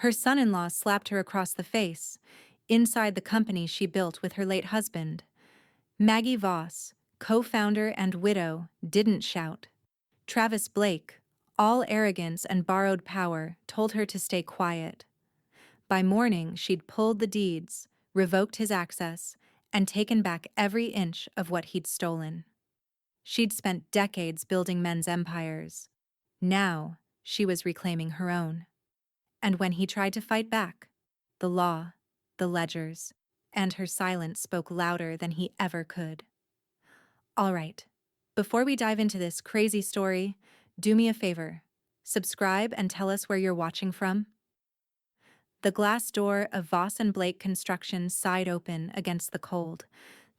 Her son-in-law slapped her across the face, inside the company she built with her late husband. Maggie Voss, co-founder and widow, didn't shout. Travis Blake, all arrogance and borrowed power, told her to stay quiet. By morning, she'd pulled the deeds, revoked his access, and taken back every inch of what he'd stolen. She'd spent decades building men's empires. Now, she was reclaiming her own. And when he tried to fight back, the law, the ledgers, and her silence spoke louder than he ever could. All right, before we dive into this crazy story, do me a favor. Subscribe and tell us where you're watching from. The glass door of Voss and Blake Construction sighed open against the cold,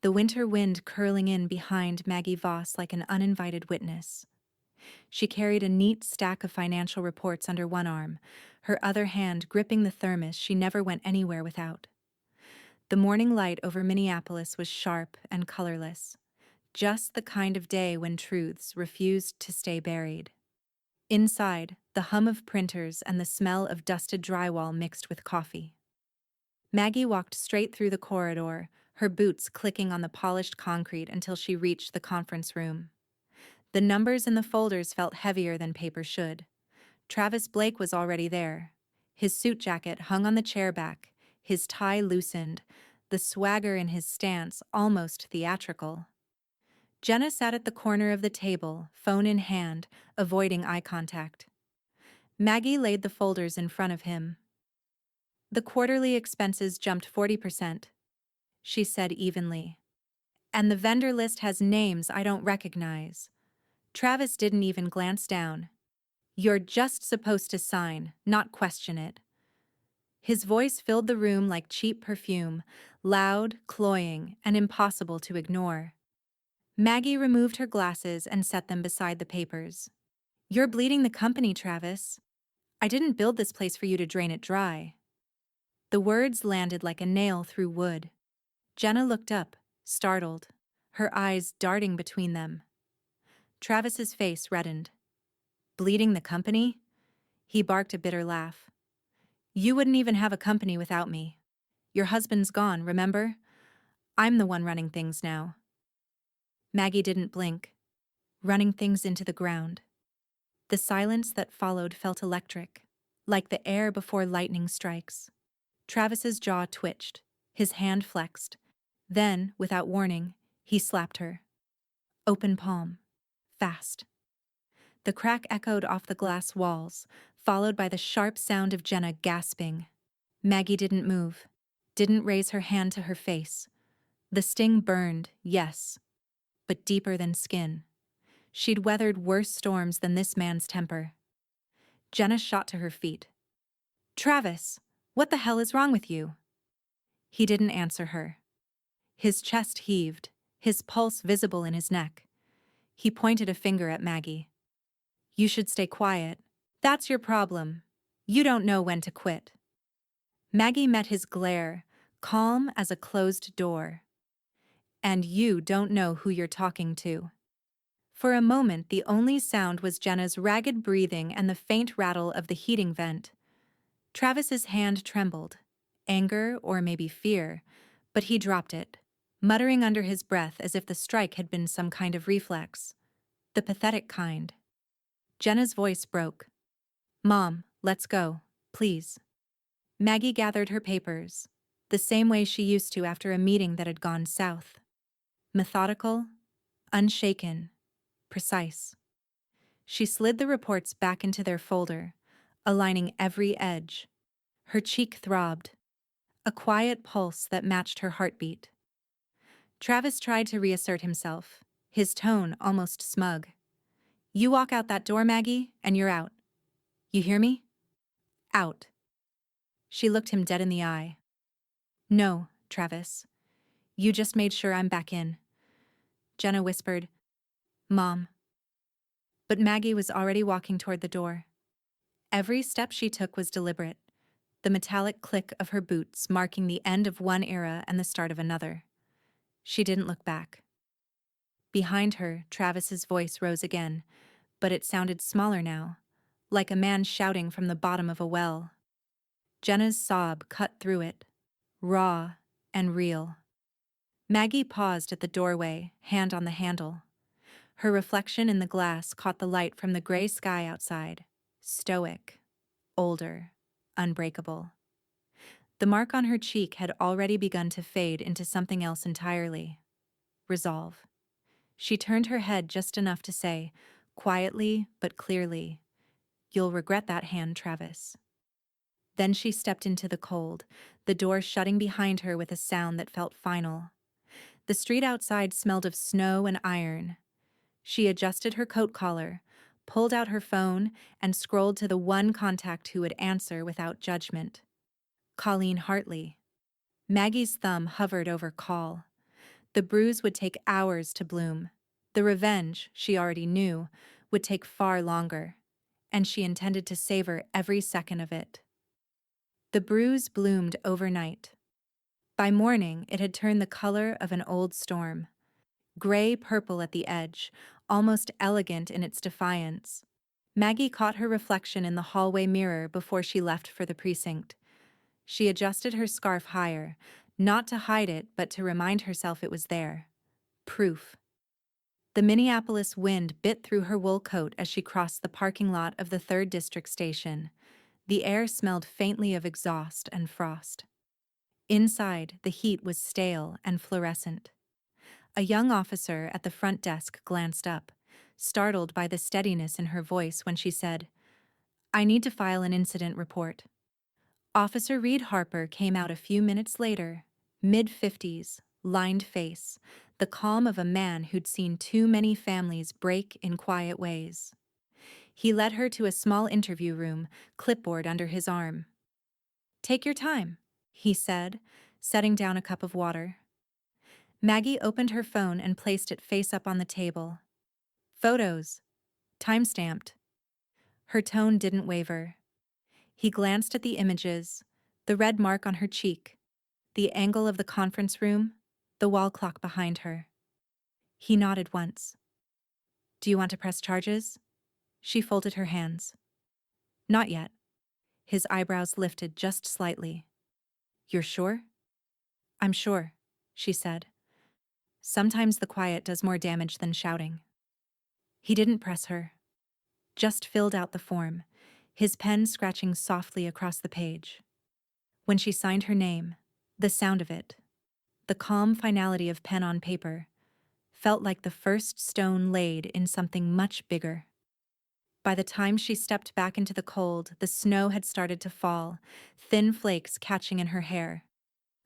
the winter wind curling in behind Maggie Voss like an uninvited witness. She carried a neat stack of financial reports under one arm, her other hand gripping the thermos she never went anywhere without. The morning light over Minneapolis was sharp and colorless, just the kind of day when truths refused to stay buried. Inside, the hum of printers and the smell of dusted drywall mixed with coffee. Maggie walked straight through the corridor, her boots clicking on the polished concrete until she reached the conference room. The numbers in the folders felt heavier than paper should. Travis Blake was already there. His suit jacket hung on the chair back, his tie loosened, the swagger in his stance almost theatrical. Jenna sat at the corner of the table, phone in hand, avoiding eye contact. Maggie laid the folders in front of him. The quarterly expenses jumped 40%, she said evenly. And the vendor list has names I don't recognize. Travis didn't even glance down. You're just supposed to sign, not question it. His voice filled the room like cheap perfume, loud, cloying, and impossible to ignore. Maggie removed her glasses and set them beside the papers. You're bleeding the company, Travis. I didn't build this place for you to drain it dry. The words landed like a nail through wood. Jenna looked up, startled, her eyes darting between them. Travis's face reddened. Bleeding the company? He barked a bitter laugh. You wouldn't even have a company without me. Your husband's gone, remember? I'm the one running things now. Maggie didn't blink, running things into the ground. The silence that followed felt electric, like the air before lightning strikes. Travis's jaw twitched, his hand flexed. Then, without warning, he slapped her. Open palm. Fast. The crack echoed off the glass walls, followed by the sharp sound of Jenna gasping. Maggie didn't move, didn't raise her hand to her face. The sting burned, yes, but deeper than skin. She'd weathered worse storms than this man's temper. Jenna shot to her feet. Travis, what the hell is wrong with you? He didn't answer her. His chest heaved, his pulse visible in his neck. He pointed a finger at Maggie. You should stay quiet. That's your problem. You don't know when to quit. Maggie met his glare, calm as a closed door. And you don't know who you're talking to. For a moment, the only sound was Jenna's ragged breathing and the faint rattle of the heating vent. Travis's hand trembled, anger or maybe fear, but he dropped it, muttering under his breath as if the strike had been some kind of reflex. The pathetic kind. Jenna's voice broke. Mom, let's go, please. Maggie gathered her papers, the same way she used to after a meeting that had gone south. Methodical, unshaken, precise. She slid the reports back into their folder, aligning every edge. Her cheek throbbed, a quiet pulse that matched her heartbeat. Travis tried to reassert himself, his tone almost smug. You walk out that door, Maggie, and you're out. You hear me? Out. She looked him dead in the eye. No, Travis. You just made sure I'm back in. Jenna whispered, Mom. But Maggie was already walking toward the door. Every step she took was deliberate, the metallic click of her boots marking the end of one era and the start of another. She didn't look back. Behind her, Travis's voice rose again, but it sounded smaller now, like a man shouting from the bottom of a well. Jenna's sob cut through it, raw and real. Maggie paused at the doorway, hand on the handle. Her reflection in the glass caught the light from the gray sky outside. Stoic, older, unbreakable. The mark on her cheek had already begun to fade into something else entirely. Resolve. She turned her head just enough to say, quietly but clearly, "You'll regret that hand, Travis." Then she stepped into the cold, the door shutting behind her with a sound that felt final. The street outside smelled of snow and iron. She adjusted her coat collar, pulled out her phone, and scrolled to the one contact who would answer without judgment. Colleen Hartley. Maggie's thumb hovered over call. The bruise would take hours to bloom. The revenge, she already knew, would take far longer, and she intended to savor every second of it. The bruise bloomed overnight. By morning, it had turned the color of an old storm. Gray-purple at the edge, almost elegant in its defiance. Maggie caught her reflection in the hallway mirror before she left for the precinct. She adjusted her scarf higher, not to hide it but to remind herself it was there. Proof. The Minneapolis wind bit through her wool coat as she crossed the parking lot of the 3rd District station. The air smelled faintly of exhaust and frost. Inside, the heat was stale and fluorescent. A young officer at the front desk glanced up, startled by the steadiness in her voice when she said, "I need to file an incident report." Officer Reed Harper came out a few minutes later, mid-50s, lined face, the calm of a man who'd seen too many families break in quiet ways. He led her to a small interview room, clipboard under his arm. "Take your time," he said, setting down a cup of water. Maggie opened her phone and placed it face up on the table. "Photos. Time-stamped." Her tone didn't waver. He glanced at the images, the red mark on her cheek, the angle of the conference room, the wall clock behind her. He nodded once. "Do you want to press charges?" She folded her hands. "Not yet." His eyebrows lifted just slightly. "You're sure?" "I'm sure," she said. "Sometimes the quiet does more damage than shouting." He didn't press her, just filled out the form, his pen scratching softly across the page. When she signed her name, the sound of it, the calm finality of pen on paper, felt like the first stone laid in something much bigger. By the time she stepped back into the cold, the snow had started to fall, thin flakes catching in her hair.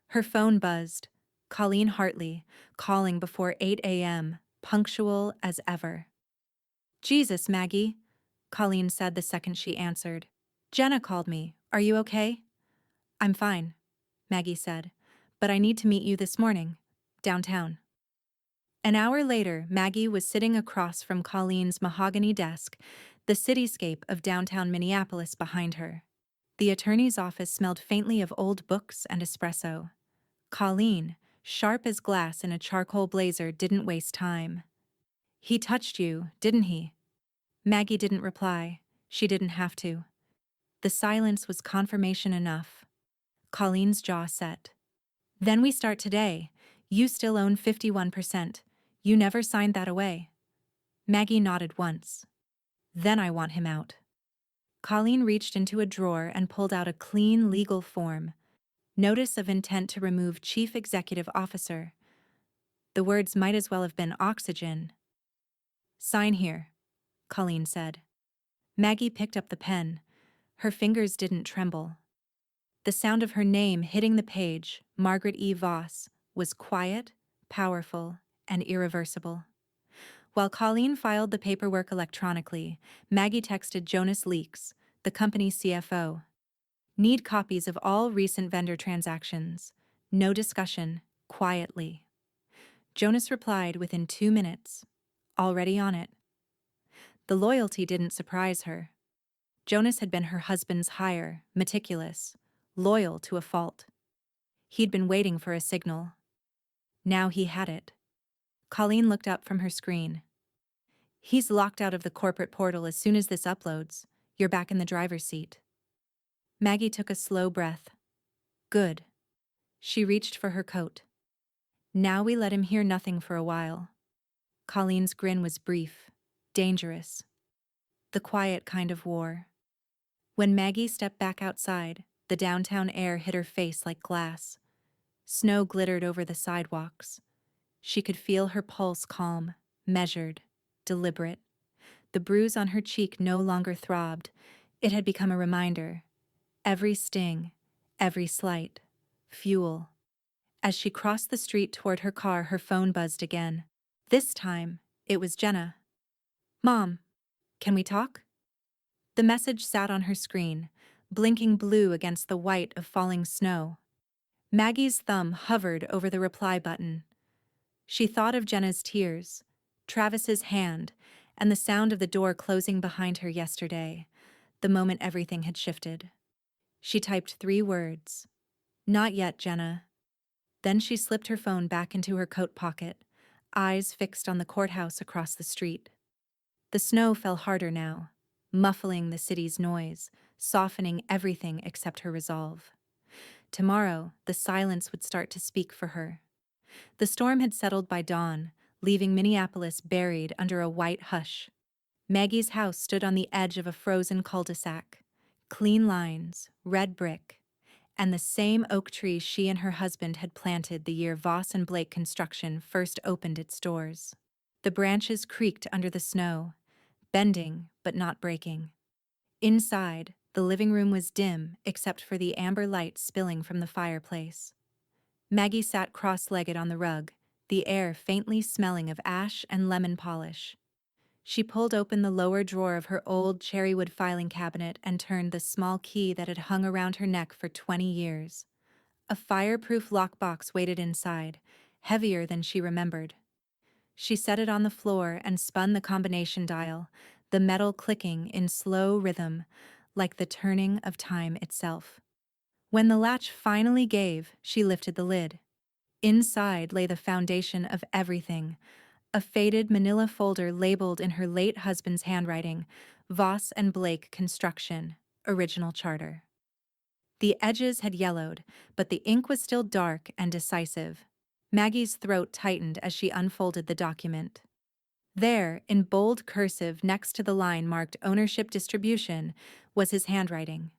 Her phone buzzed. Colleen Hartley, calling before 8 a.m., punctual as ever. "Jesus, Maggie," Colleen said the second she answered. "Jenna called me. Are you okay?" "I'm fine," Maggie said, "but I need to meet you this morning, downtown." An hour later, Maggie was sitting across from Colleen's mahogany desk, the cityscape of downtown Minneapolis behind her. The attorney's office smelled faintly of old books and espresso. Colleen, sharp as glass in a charcoal blazer, didn't waste time. "He touched you, didn't he?" Maggie didn't reply. She didn't have to. The silence was confirmation enough. Colleen's jaw set. "Then we start today. You still own 51%. You never signed that away." Maggie nodded once. "Then I want him out." Colleen reached into a drawer and pulled out a clean legal form. Notice of intent to remove Chief Executive Officer. The words might as well have been oxygen. "Sign here," Colleen said. Maggie picked up the pen. Her fingers didn't tremble. The sound of her name hitting the page, Margaret E. Voss, was quiet, powerful, and irreversible. While Colleen filed the paperwork electronically, Maggie texted Jonas Leeks, the company's CFO. "Need copies of all recent vendor transactions. No discussion. Quietly." Jonas replied within 2 minutes. "Already on it." The loyalty didn't surprise her. Jonas had been her husband's hire, meticulous, loyal to a fault. He'd been waiting for a signal. Now he had it. Colleen looked up from her screen. "He's locked out of the corporate portal as soon as this uploads. You're back in the driver's seat." Maggie took a slow breath. Good. She reached for her coat. Now we let him hear nothing for a while. Colleen's grin was brief, dangerous. The quiet kind of war. When Maggie stepped back outside, the downtown air hit her face like glass. Snow glittered over the sidewalks. She could feel her pulse calm, measured, deliberate. The bruise on her cheek no longer throbbed. It had become a reminder. Every sting, every slight. Fuel. As she crossed the street toward her car, her phone buzzed again. This time, it was Jenna. "Mom, can we talk?" The message sat on her screen, blinking blue against the white of falling snow. Maggie's thumb hovered over the reply button. She thought of Jenna's tears, Travis's hand, and the sound of the door closing behind her yesterday, the moment everything had shifted. She typed 3 words. "Not yet, Jenna." Then she slipped her phone back into her coat pocket, eyes fixed on the courthouse across the street. The snow fell harder now, muffling the city's noise, softening everything except her resolve. Tomorrow, the silence would start to speak for her. The storm had settled by dawn, leaving Minneapolis buried under a white hush. Maggie's house stood on the edge of a frozen cul-de-sac. Clean lines, red brick, and the same oak tree she and her husband had planted the year Voss and Blake Construction first opened its doors. The branches creaked under the snow, bending but not breaking. Inside, the living room was dim except for the amber light spilling from the fireplace. Maggie sat cross-legged on the rug, the air faintly smelling of ash and lemon polish. She pulled open the lower drawer of her old cherrywood filing cabinet and turned the small key that had hung around her neck for 20 years. A fireproof lockbox waited inside, heavier than she remembered. She set it on the floor and spun the combination dial, the metal clicking in slow rhythm, like the turning of time itself. When the latch finally gave, she lifted the lid. Inside lay the foundation of everything, a faded manila folder labeled in her late husband's handwriting, Voss and Blake Construction, Original Charter. The edges had yellowed, but the ink was still dark and decisive. Maggie's throat tightened as she unfolded the document. There, in bold cursive next to the line marked Ownership Distribution, was his handwriting.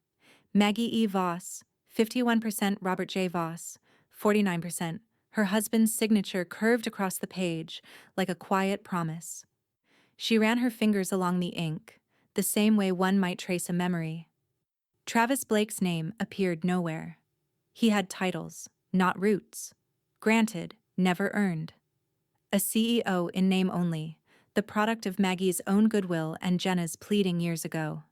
Maggie E. Voss, 51% Robert J. Voss, 49%. Her husband's signature curved across the page, like a quiet promise. She ran her fingers along the ink, the same way one might trace a memory. Travis Blake's name appeared nowhere. He had titles, not roots. Granted, never earned. A CEO in name only, the product of Maggie's own goodwill and Jenna's pleading years ago.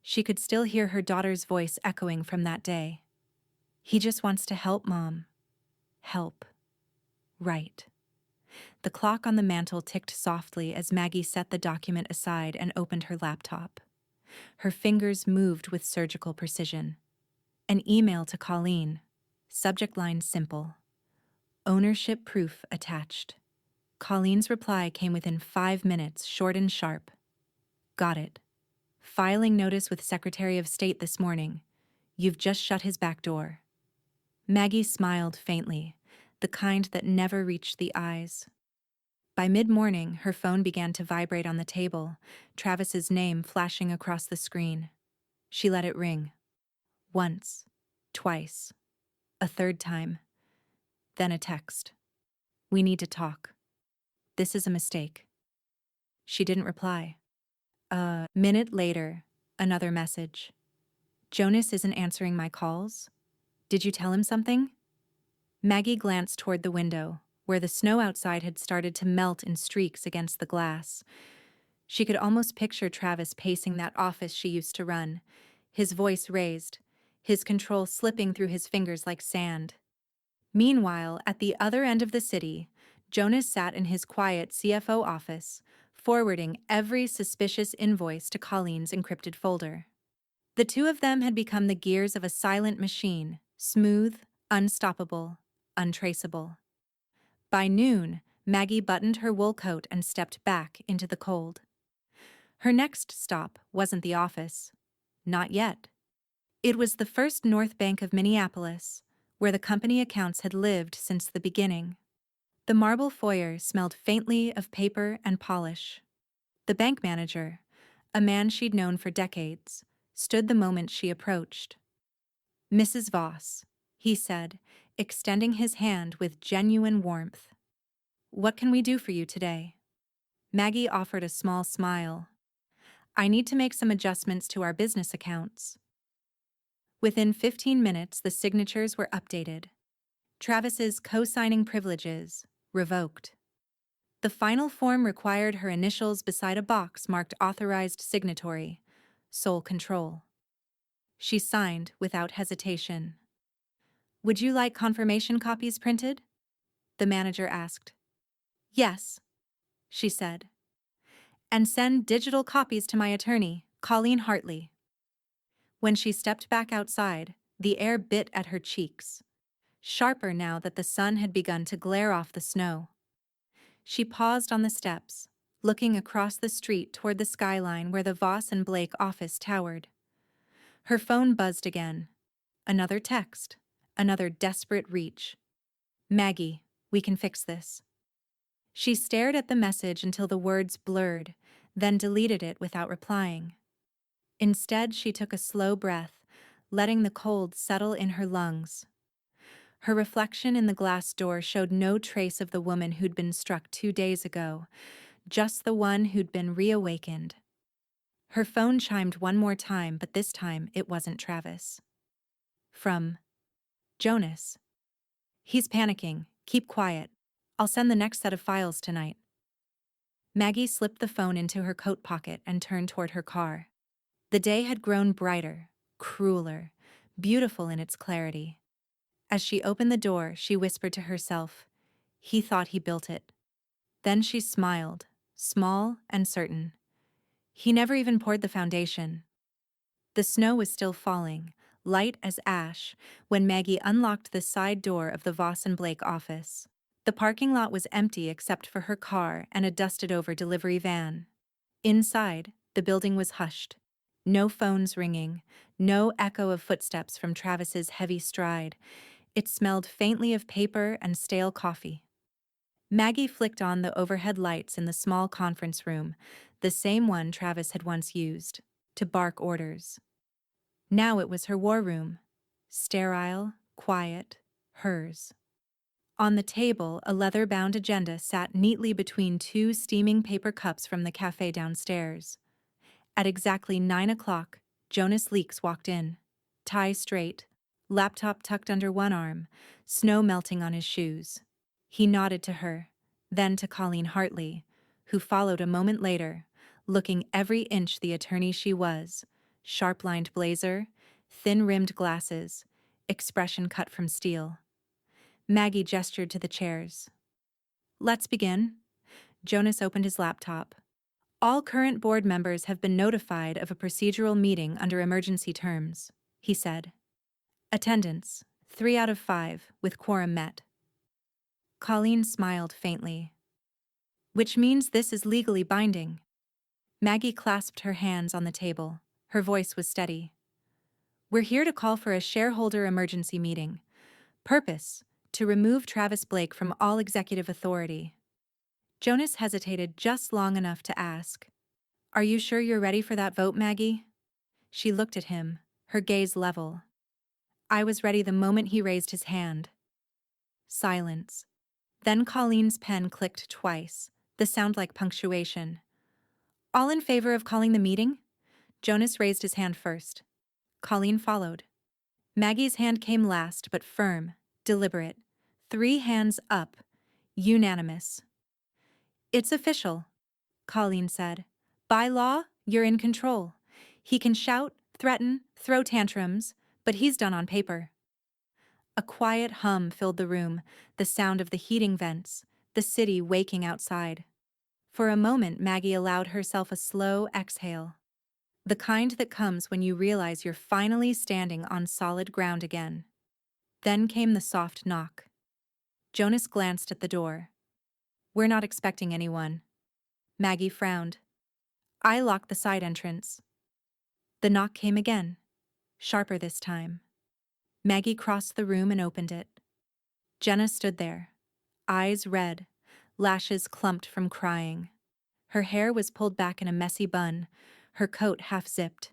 She could still hear her daughter's voice echoing from that day. He just wants to help, Mom. Help. Right. The clock on the mantel ticked softly as Maggie set the document aside and opened her laptop. Her fingers moved with surgical precision. An email to Colleen. Subject line simple. Ownership proof attached. Colleen's reply came within 5 minutes, short and sharp. Got it. Filing notice with Secretary of State this morning. You've just shut his back door. Maggie smiled faintly, the kind that never reached the eyes. By mid-morning, her phone began to vibrate on the table, Travis's name flashing across the screen. She let it ring. Once. Twice. A third time. Then a text. We need to talk. This is a mistake. She didn't reply. A minute later, another message. Jonas isn't answering my calls? Did you tell him something? Maggie glanced toward the window, where the snow outside had started to melt in streaks against the glass. She could almost picture Travis pacing that office she used to run, his voice raised, his control slipping through his fingers like sand. Meanwhile, at the other end of the city, Jonas sat in his quiet CFO office, forwarding every suspicious invoice to Colleen's encrypted folder. The two of them had become the gears of a silent machine, smooth, unstoppable, untraceable. By noon, Maggie buttoned her wool coat and stepped back into the cold. Her next stop wasn't the office. Not yet. It was the First North Bank of Minneapolis, where the company accounts had lived since the beginning. The marble foyer smelled faintly of paper and polish. The bank manager, a man she'd known for decades, stood the moment she approached. "Mrs. Voss," he said, extending his hand with genuine warmth. "What can we do for you today?" Maggie offered a small smile. "I need to make some adjustments to our business accounts." Within 15 minutes, the signatures were updated. Travis's co-signing privileges revoked. The final form required her initials beside a box marked Authorized Signatory, Sole Control. She signed without hesitation. "Would you like confirmation copies printed?" the manager asked. "Yes," she said. "And send digital copies to my attorney, Colleen Hartley." When she stepped back outside, the air bit at her cheeks, sharper now that the sun had begun to glare off the snow. She paused on the steps, looking across the street toward the skyline where the Voss and Blake office towered. Her phone buzzed again. Another text, another desperate reach. "Maggie, we can fix this." She stared at the message until the words blurred, then deleted it without replying. Instead, she took a slow breath, letting the cold settle in her lungs. Her reflection in the glass door showed no trace of the woman who'd been struck 2 days ago, just the one who'd been reawakened. Her phone chimed one more time, but this time it wasn't Travis. From Jonas. "He's panicking. Keep quiet. I'll send the next set of files tonight." Maggie slipped the phone into her coat pocket and turned toward her car. The day had grown brighter, crueler, beautiful in its clarity. As she opened the door, she whispered to herself, "He thought he built it." Then she smiled, small and certain. He never even poured the foundation. The snow was still falling, light as ash, when Maggie unlocked the side door of the Voss and Blake office. The parking lot was empty except for her car and a dusted-over delivery van. Inside, the building was hushed. No phones ringing, no echo of footsteps from Travis's heavy stride. It smelled faintly of paper and stale coffee. Maggie flicked on the overhead lights in the small conference room, the same one Travis had once used, to bark orders. Now it was her war room. Sterile, quiet, hers. On the table, a leather-bound agenda sat neatly between two steaming paper cups from the cafe downstairs. At exactly 9 o'clock, Jonas Leeks walked in, tie straight, laptop tucked under one arm, snow melting on his shoes. He nodded to her, then to Colleen Hartley, who followed a moment later, looking every inch the attorney she was, sharp-lined blazer, thin-rimmed glasses, expression cut from steel. Maggie gestured to the chairs. "Let's begin." Jonas opened his laptop. "All current board members have been notified of a procedural meeting under emergency terms," he said. "Attendance, 3 out of 5, with quorum met." Colleen smiled faintly. "Which means this is legally binding." Maggie clasped her hands on the table. Her voice was steady. "We're here to call for a shareholder emergency meeting. Purpose: to remove Travis Blake from all executive authority." Jonas hesitated just long enough to ask, "Are you sure you're ready for that vote, Maggie?" She looked at him, her gaze level. "I was ready the moment he raised his hand." Silence. Then Colleen's pen clicked twice, the sound like punctuation. "All in favor of calling the meeting?" Jonas raised his hand first. Colleen followed. Maggie's hand came last, but firm, deliberate. 3 hands up. Unanimous. "It's official," Colleen said. "By law, you're in control. He can shout, threaten, throw tantrums, but he's done on paper." A quiet hum filled the room, the sound of the heating vents, the city waking outside. For a moment, Maggie allowed herself a slow exhale. The kind that comes when you realize you're finally standing on solid ground again. Then came the soft knock. Jonas glanced at the door. "We're not expecting anyone." Maggie frowned. "I locked the side entrance." The knock came again. sharper this time. Maggie crossed the room and opened it. Jenna stood there, eyes red, lashes clumped from crying. Her hair was pulled back in a messy bun, her coat half-zipped.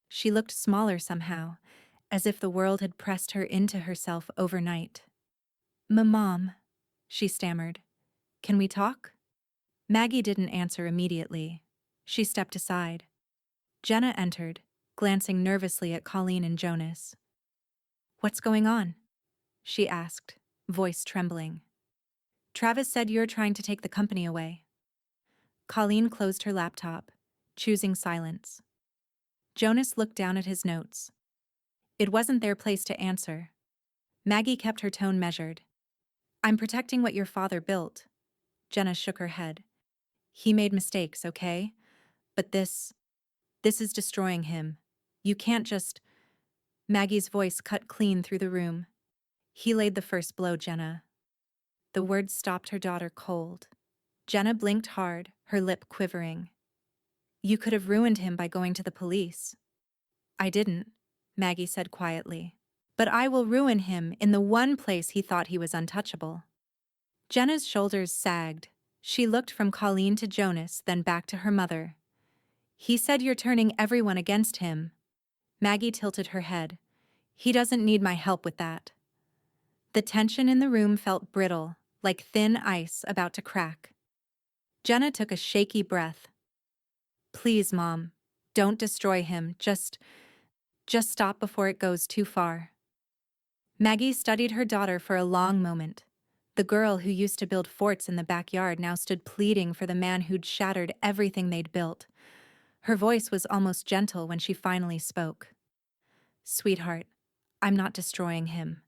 She looked smaller somehow, as if the world had pressed her into herself overnight. "Mom," she stammered. "Can we talk?" Maggie didn't answer immediately. She stepped aside. Jenna entered, glancing nervously at Colleen and Jonas. "What's going on?" she asked, voice trembling. "Travis said you're trying to take the company away." Colleen closed her laptop, choosing silence. Jonas looked down at his notes. It wasn't their place to answer. Maggie kept her tone measured. "I'm protecting what your father built." Jenna shook her head. "He made mistakes, okay? But this is destroying him. You can't just—" Maggie's voice cut clean through the room. "He laid the first blow, Jenna." The words stopped her daughter cold. Jenna blinked hard, her lip quivering. "You could have ruined him by going to the police." "I didn't," Maggie said quietly. "But I will ruin him in the one place he thought he was untouchable." Jenna's shoulders sagged. She looked from Colleen to Jonas, then back to her mother. "He said you're turning everyone against him." Maggie tilted her head. "He doesn't need my help with that." The tension in the room felt brittle, like thin ice about to crack. Jenna took a shaky breath. "Please, Mom, don't destroy him. Just stop before it goes too far." Maggie studied her daughter for a long moment. The girl who used to build forts in the backyard now stood pleading for the man who'd shattered everything they'd built. Her voice was almost gentle when she finally spoke. "Sweetheart, I'm not destroying him.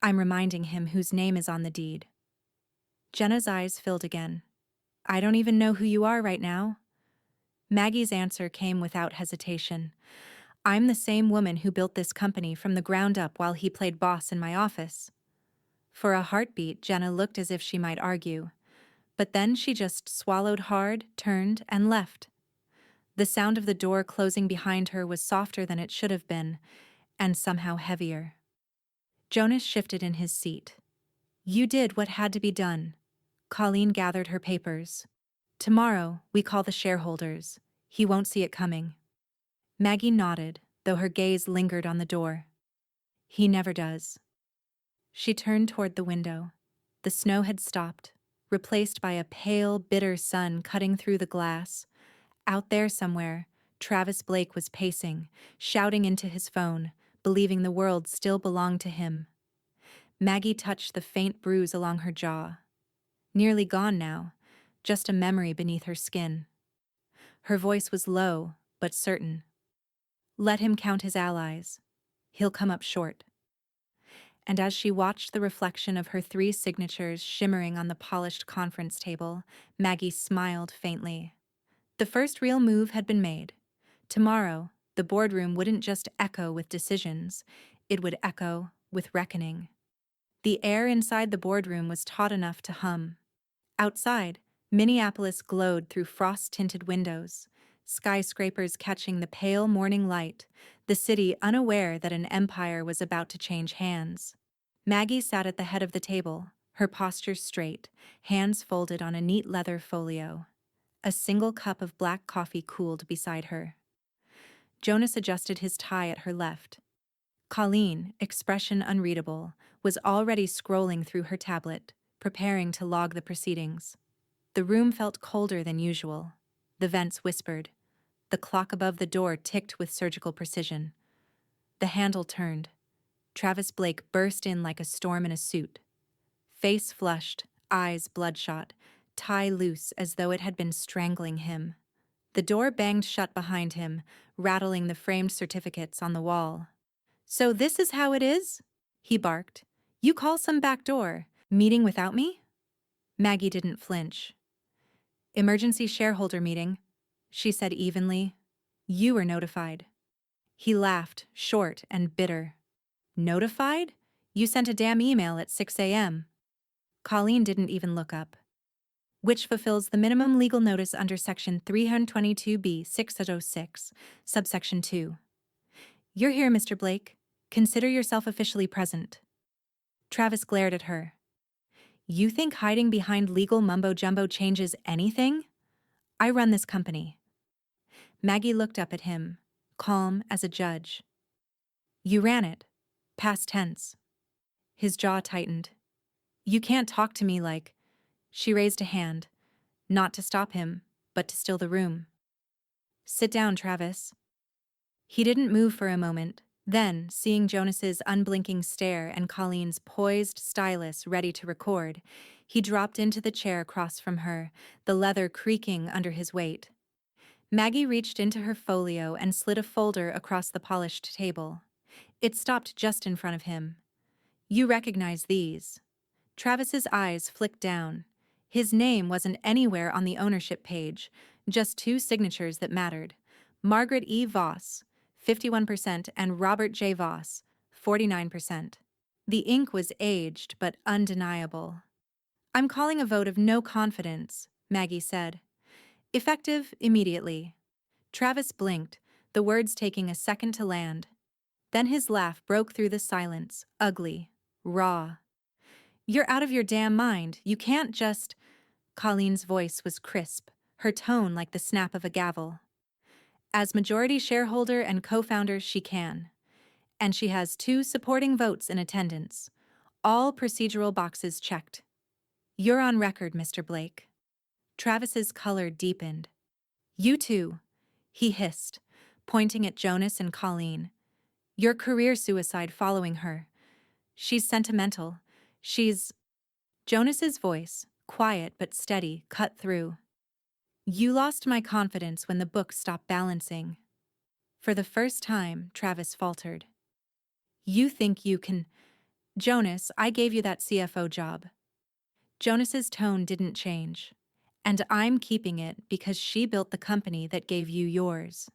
I'm reminding him whose name is on the deed." Jenna's eyes filled again. "I don't even know who you are right now." Maggie's answer came without hesitation. "I'm the same woman who built this company from the ground up while he played boss in my office." For a heartbeat, Jenna looked as if she might argue. But then she just swallowed hard, turned, and left. The sound of the door closing behind her was softer than it should have been, and somehow heavier. Jonas shifted in his seat. "You did what had to be done." Colleen gathered her papers. "Tomorrow, we call the shareholders. He won't see it coming." Maggie nodded, though her gaze lingered on the door. "He never does." She turned toward the window. The snow had stopped, replaced by a pale, bitter sun cutting through the glass. Out there somewhere, Travis Blake was pacing, shouting into his phone, believing the world still belonged to him. Maggie touched the faint bruise along her jaw. Nearly gone now, just a memory beneath her skin. Her voice was low, but certain. "Let him count his allies. He'll come up short." And as she watched the reflection of her 3 signatures shimmering on the polished conference table, Maggie smiled faintly. The first real move had been made. Tomorrow, the boardroom wouldn't just echo with decisions, it would echo with reckoning. The air inside the boardroom was taut enough to hum. Outside, Minneapolis glowed through frost-tinted windows, skyscrapers catching the pale morning light, the city unaware that an empire was about to change hands. Maggie sat at the head of the table, her posture straight, hands folded on a neat leather folio. A single cup of black coffee cooled beside her. Jonas adjusted his tie at her left. Colleen, expression unreadable, was already scrolling through her tablet, preparing to log the proceedings. The room felt colder than usual. The vents whispered. The clock above the door ticked with surgical precision. The handle turned. Travis Blake burst in like a storm in a suit. Face flushed, eyes bloodshot, tie loose as though it had been strangling him. The door banged shut behind him, rattling the framed certificates on the wall. "So this is how it is?" he barked. "You call some back door. Meeting without me?" Maggie didn't flinch. "Emergency shareholder meeting," she said evenly. "You were notified." He laughed, short and bitter. "Notified? You sent a damn email at 6 a.m. Colleen didn't even look up. "Which fulfills the minimum legal notice under Section 322B 606, subsection 2. You're here, Mr. Blake. Consider yourself officially present. Travis glared at her. You think hiding behind legal mumbo-jumbo changes anything? I run this company. Maggie looked up at him, calm as a judge. You ran it. Past tense. His jaw tightened. You can't talk to me like... She raised a hand, not to stop him, but to still the room. Sit down, Travis. He didn't move for a moment. Then, seeing Jonas's unblinking stare and Colleen's poised stylus ready to record, he dropped into the chair across from her, the leather creaking under his weight. Maggie reached into her folio and slid a folder across the polished table. It stopped just in front of him. You recognize these. Travis's eyes flicked down. His name wasn't anywhere on the ownership page, just two signatures that mattered. Margaret E. Voss, 51%, and Robert J. Voss, 49%. The ink was aged but undeniable. I'm calling a vote of no confidence, Maggie said. Effective immediately. Travis blinked, the words taking a second to land. Then his laugh broke through the silence, ugly, raw. You're out of your damn mind. You can't just... Colleen's voice was crisp, her tone like the snap of a gavel. As majority shareholder and co-founder, she can. And she has 2 supporting votes in attendance. All procedural boxes checked. You're on record, Mr. Blake. Travis's color deepened. You too, he hissed, pointing at Jonas and Colleen. Your career suicide following her. She's sentimental. She's... Jonas's voice, quiet but steady, cut through. You lost my confidence when the book stopped balancing. For the first time, Travis faltered. You think you can... Jonas, I gave you that CFO job. Jonas's tone didn't change. And I'm keeping it because she built the company that gave you yours.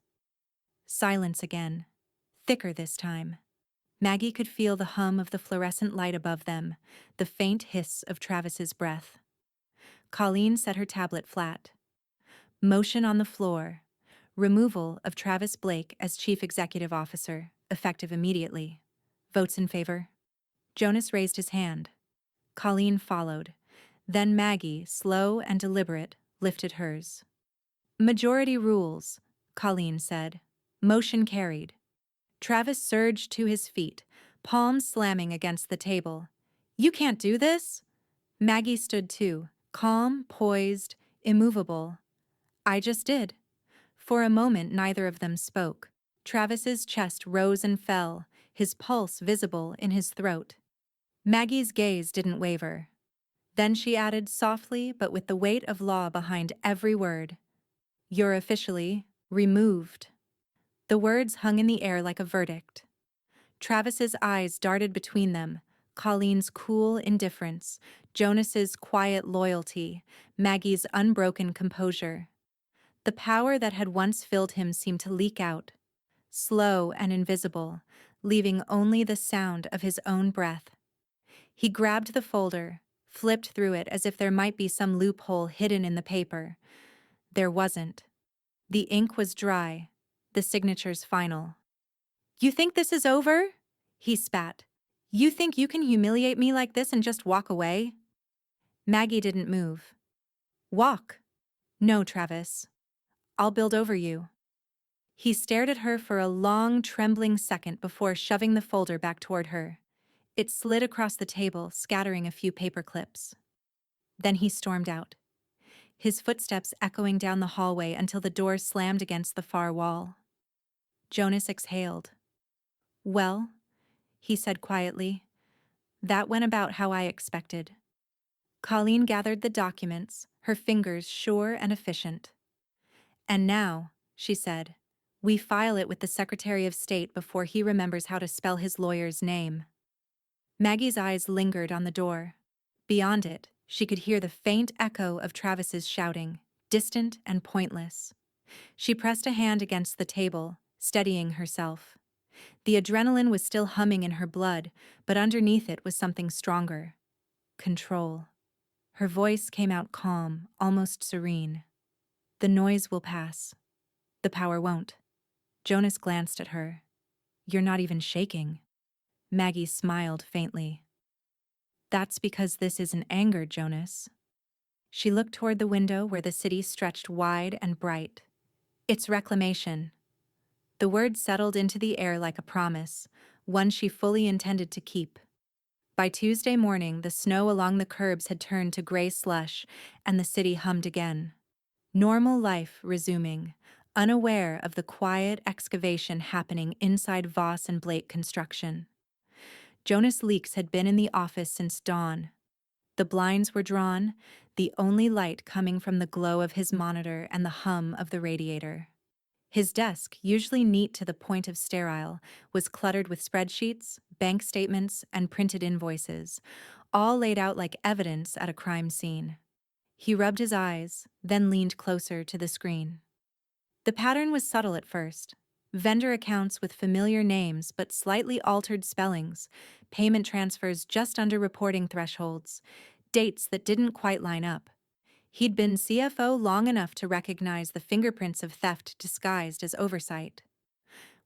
Silence again. Thicker this time. Maggie could feel the hum of the fluorescent light above them, the faint hiss of Travis's breath. Colleen set her tablet flat. Motion on the floor. Removal of Travis Blake as Chief Executive Officer, effective immediately. Votes in favor? Jonas raised his hand. Colleen followed. Then Maggie, slow and deliberate, lifted hers. Majority rules, Colleen said. Motion carried. Travis surged to his feet, palms slamming against the table. You can't do this? Maggie stood too, calm, poised, immovable. I just did. For a moment, neither of them spoke. Travis's chest rose and fell, his pulse visible in his throat. Maggie's gaze didn't waver. Then she added softly, but with the weight of law behind every word. You're officially removed. The words hung in the air like a verdict. Travis's eyes darted between them, Colleen's cool indifference, Jonas's quiet loyalty, Maggie's unbroken composure. The power that had once filled him seemed to leak out, slow and invisible, leaving only the sound of his own breath. He grabbed the folder, flipped through it as if there might be some loophole hidden in the paper. There wasn't. The ink was dry, the signatures final. You think this is over? He spat. You think you can humiliate me like this and just walk away? Maggie didn't move. Walk. No, Travis. I'll build over you. He stared at her for a long, trembling second before shoving the folder back toward her. It slid across the table, scattering a few paper clips. Then he stormed out, his footsteps echoing down the hallway until the door slammed against the far wall. Jonas exhaled. Well, he said quietly, that went about how I expected. Colleen gathered the documents, her fingers sure and efficient. And now, she said, we file it with the Secretary of State before he remembers how to spell his lawyer's name. Maggie's eyes lingered on the door. Beyond it, she could hear the faint echo of Travis's shouting, distant and pointless. She pressed a hand against the table, steadying herself. The adrenaline was still humming in her blood, but underneath it was something stronger. Control. Her voice came out calm, almost serene. The noise will pass. The power won't. Jonas glanced at her. You're not even shaking. Maggie smiled faintly. That's because this isn't anger, Jonas. She looked toward the window where the city stretched wide and bright. It's reclamation. The word settled into the air like a promise, one she fully intended to keep. By Tuesday morning, the snow along the curbs had turned to gray slush, and the city hummed again. Normal life resuming, unaware of the quiet excavation happening inside Voss and Blake Construction. Jonas Leeks had been in the office since dawn. The blinds were drawn, the only light coming from the glow of his monitor and the hum of the radiator. His desk, usually neat to the point of sterile, was cluttered with spreadsheets, bank statements, and printed invoices, all laid out like evidence at a crime scene. He rubbed his eyes, then leaned closer to the screen. The pattern was subtle at first. Vendor accounts with familiar names but slightly altered spellings, payment transfers just under reporting thresholds, dates that didn't quite line up. He'd been CFO long enough to recognize the fingerprints of theft disguised as oversight.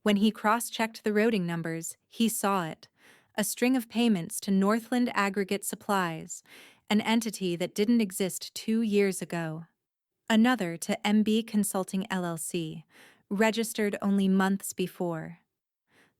When he cross-checked the routing numbers, he saw it. A string of payments to Northland Aggregate Supplies, an entity that didn't exist 2 years ago. Another to MB Consulting LLC, registered only months before.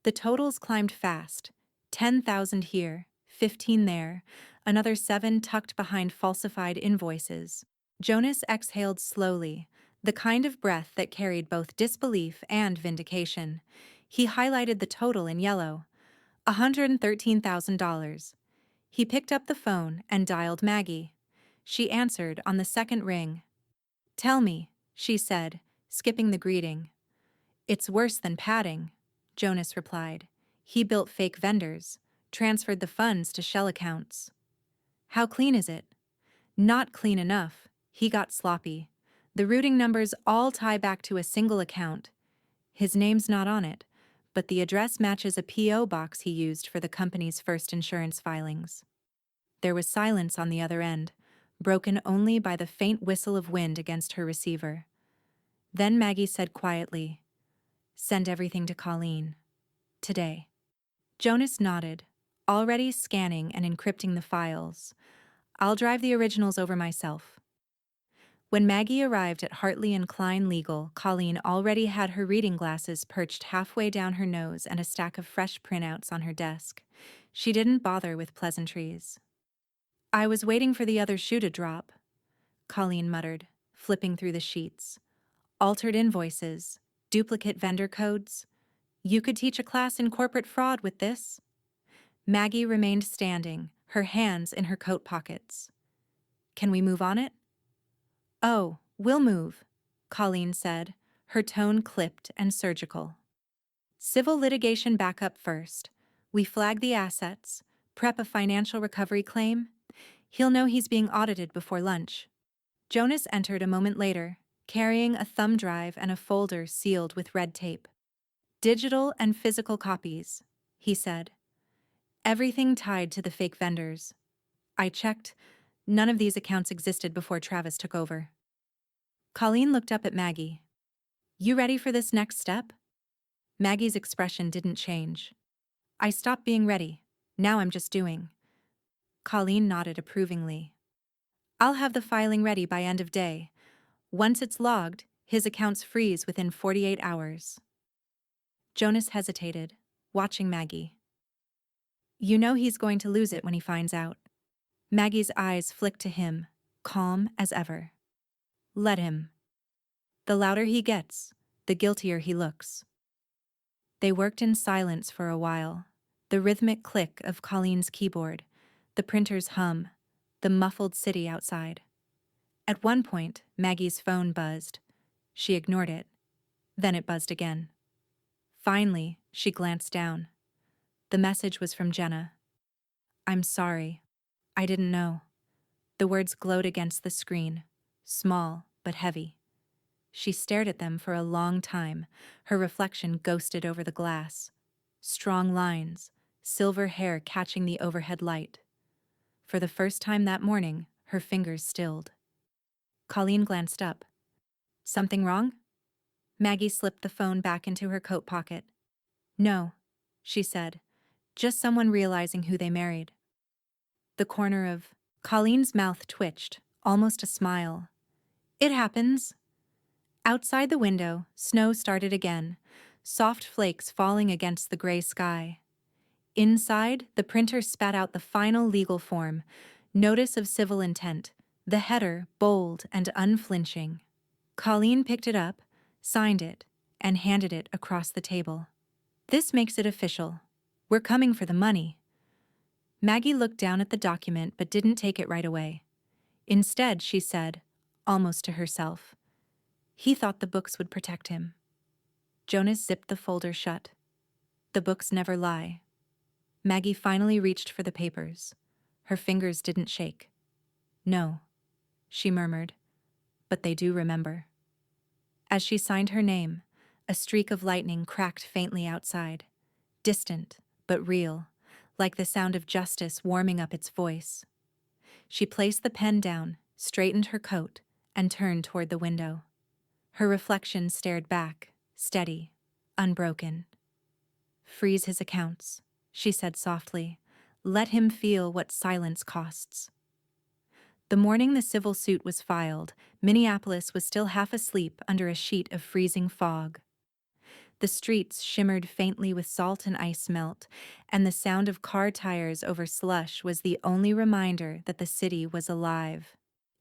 The totals climbed fast. 10,000 here, 15 there, another 7 tucked behind falsified invoices. Jonas exhaled slowly, the kind of breath that carried both disbelief and vindication. He highlighted the total in yellow. $113,000. He picked up the phone and dialed Maggie. She answered on the second ring. "Tell me," she said, skipping the greeting. "It's worse than padding," Jonas replied. "He built fake vendors, transferred the funds to shell accounts." "How clean is it?" "Not clean enough. He got sloppy. The routing numbers all tie back to a single account. His name's not on it, but the address matches a P.O. box he used for the company's first insurance filings." There was silence on the other end, broken only by the faint whistle of wind against her receiver. Then Maggie said quietly, "Send everything to Colleen. Today." Jonas nodded, already scanning and encrypting the files. "I'll drive the originals over myself." When Maggie arrived at Hartley and Klein Legal, Colleen already had her reading glasses perched halfway down her nose and a stack of fresh printouts on her desk. She didn't bother with pleasantries. "I was waiting for the other shoe to drop," Colleen muttered, flipping through the sheets. "Altered invoices, duplicate vendor codes. You could teach a class in corporate fraud with this." Maggie remained standing, her hands in her coat pockets. "Can we move on it?" "Oh, we'll move," Colleen said, her tone clipped and surgical. "Civil litigation backup first. We flag the assets, prep a financial recovery claim. He'll know he's being audited before lunch." Jonas entered a moment later, carrying a thumb drive and a folder sealed with red tape. "Digital and physical copies," he said. "Everything tied to the fake vendors. I checked. None of these accounts existed before Travis took over." Colleen looked up at Maggie. "You ready for this next step?" Maggie's expression didn't change. "I stopped being ready. Now I'm just doing." Colleen nodded approvingly. "I'll have the filing ready by end of day. Once it's logged, his accounts freeze within 48 hours. Jonas hesitated, watching Maggie. "You know he's going to lose it when he finds out." Maggie's eyes flicked to him, calm as ever. "Let him. The louder he gets, the guiltier he looks." They worked in silence for a while, the rhythmic click of Colleen's keyboard, the printer's hum, the muffled city outside. At one point, Maggie's phone buzzed. She ignored it. Then it buzzed again. Finally, she glanced down. The message was from Jenna. "I'm sorry. I didn't know." The words glowed against the screen, small but heavy. She stared at them for a long time, her reflection ghosted over the glass. Strong lines, silver hair catching the overhead light. For the first time that morning, her fingers stilled. Colleen glanced up. "Something wrong?" Maggie slipped the phone back into her coat pocket. "No, she said, just someone realizing who they married. The corner of Colleen's mouth twitched, almost a smile. It happens. Outside the window, snow started again, soft flakes falling against the gray sky. Inside, the printer spat out the final legal form, Notice of Civil Intent, the header bold and unflinching. Colleen picked it up, signed it, and handed it across the table. This makes it official. We're coming for the money. Maggie looked down at the document but didn't take it right away. Instead, she said, almost to herself, he thought the books would protect him. Jonas zipped the folder shut. The books never lie. Maggie finally reached for the papers. Her fingers didn't shake. No, she murmured, but they do remember. As she signed her name, a streak of lightning cracked faintly outside, distant but real, like the sound of justice warming up its voice. She placed the pen down, straightened her coat, and turned toward the window. Her reflection stared back, steady, unbroken. Freeze his accounts, she said softly. Let him feel what silence costs. The morning the civil suit was filed, Minneapolis was still half asleep under a sheet of freezing fog. The streets shimmered faintly with salt and ice melt, and the sound of car tires over slush was the only reminder that the city was alive.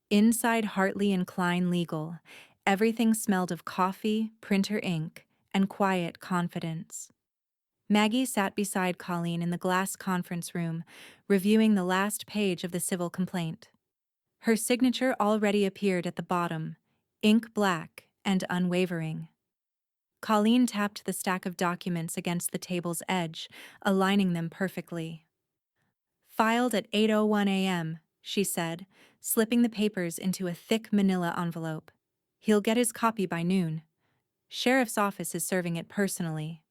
Inside Hartley and Klein Legal, everything smelled of coffee, printer ink, and quiet confidence. Maggie sat beside Colleen in the glass conference room, reviewing the last page of the civil complaint. Her signature already appeared at the bottom, ink black and unwavering. Colleen tapped the stack of documents against the table's edge, aligning them perfectly. Filed at 8:01 a.m., she said, slipping the papers into a thick manila envelope. He'll get his copy by noon. Sheriff's office is serving it personally.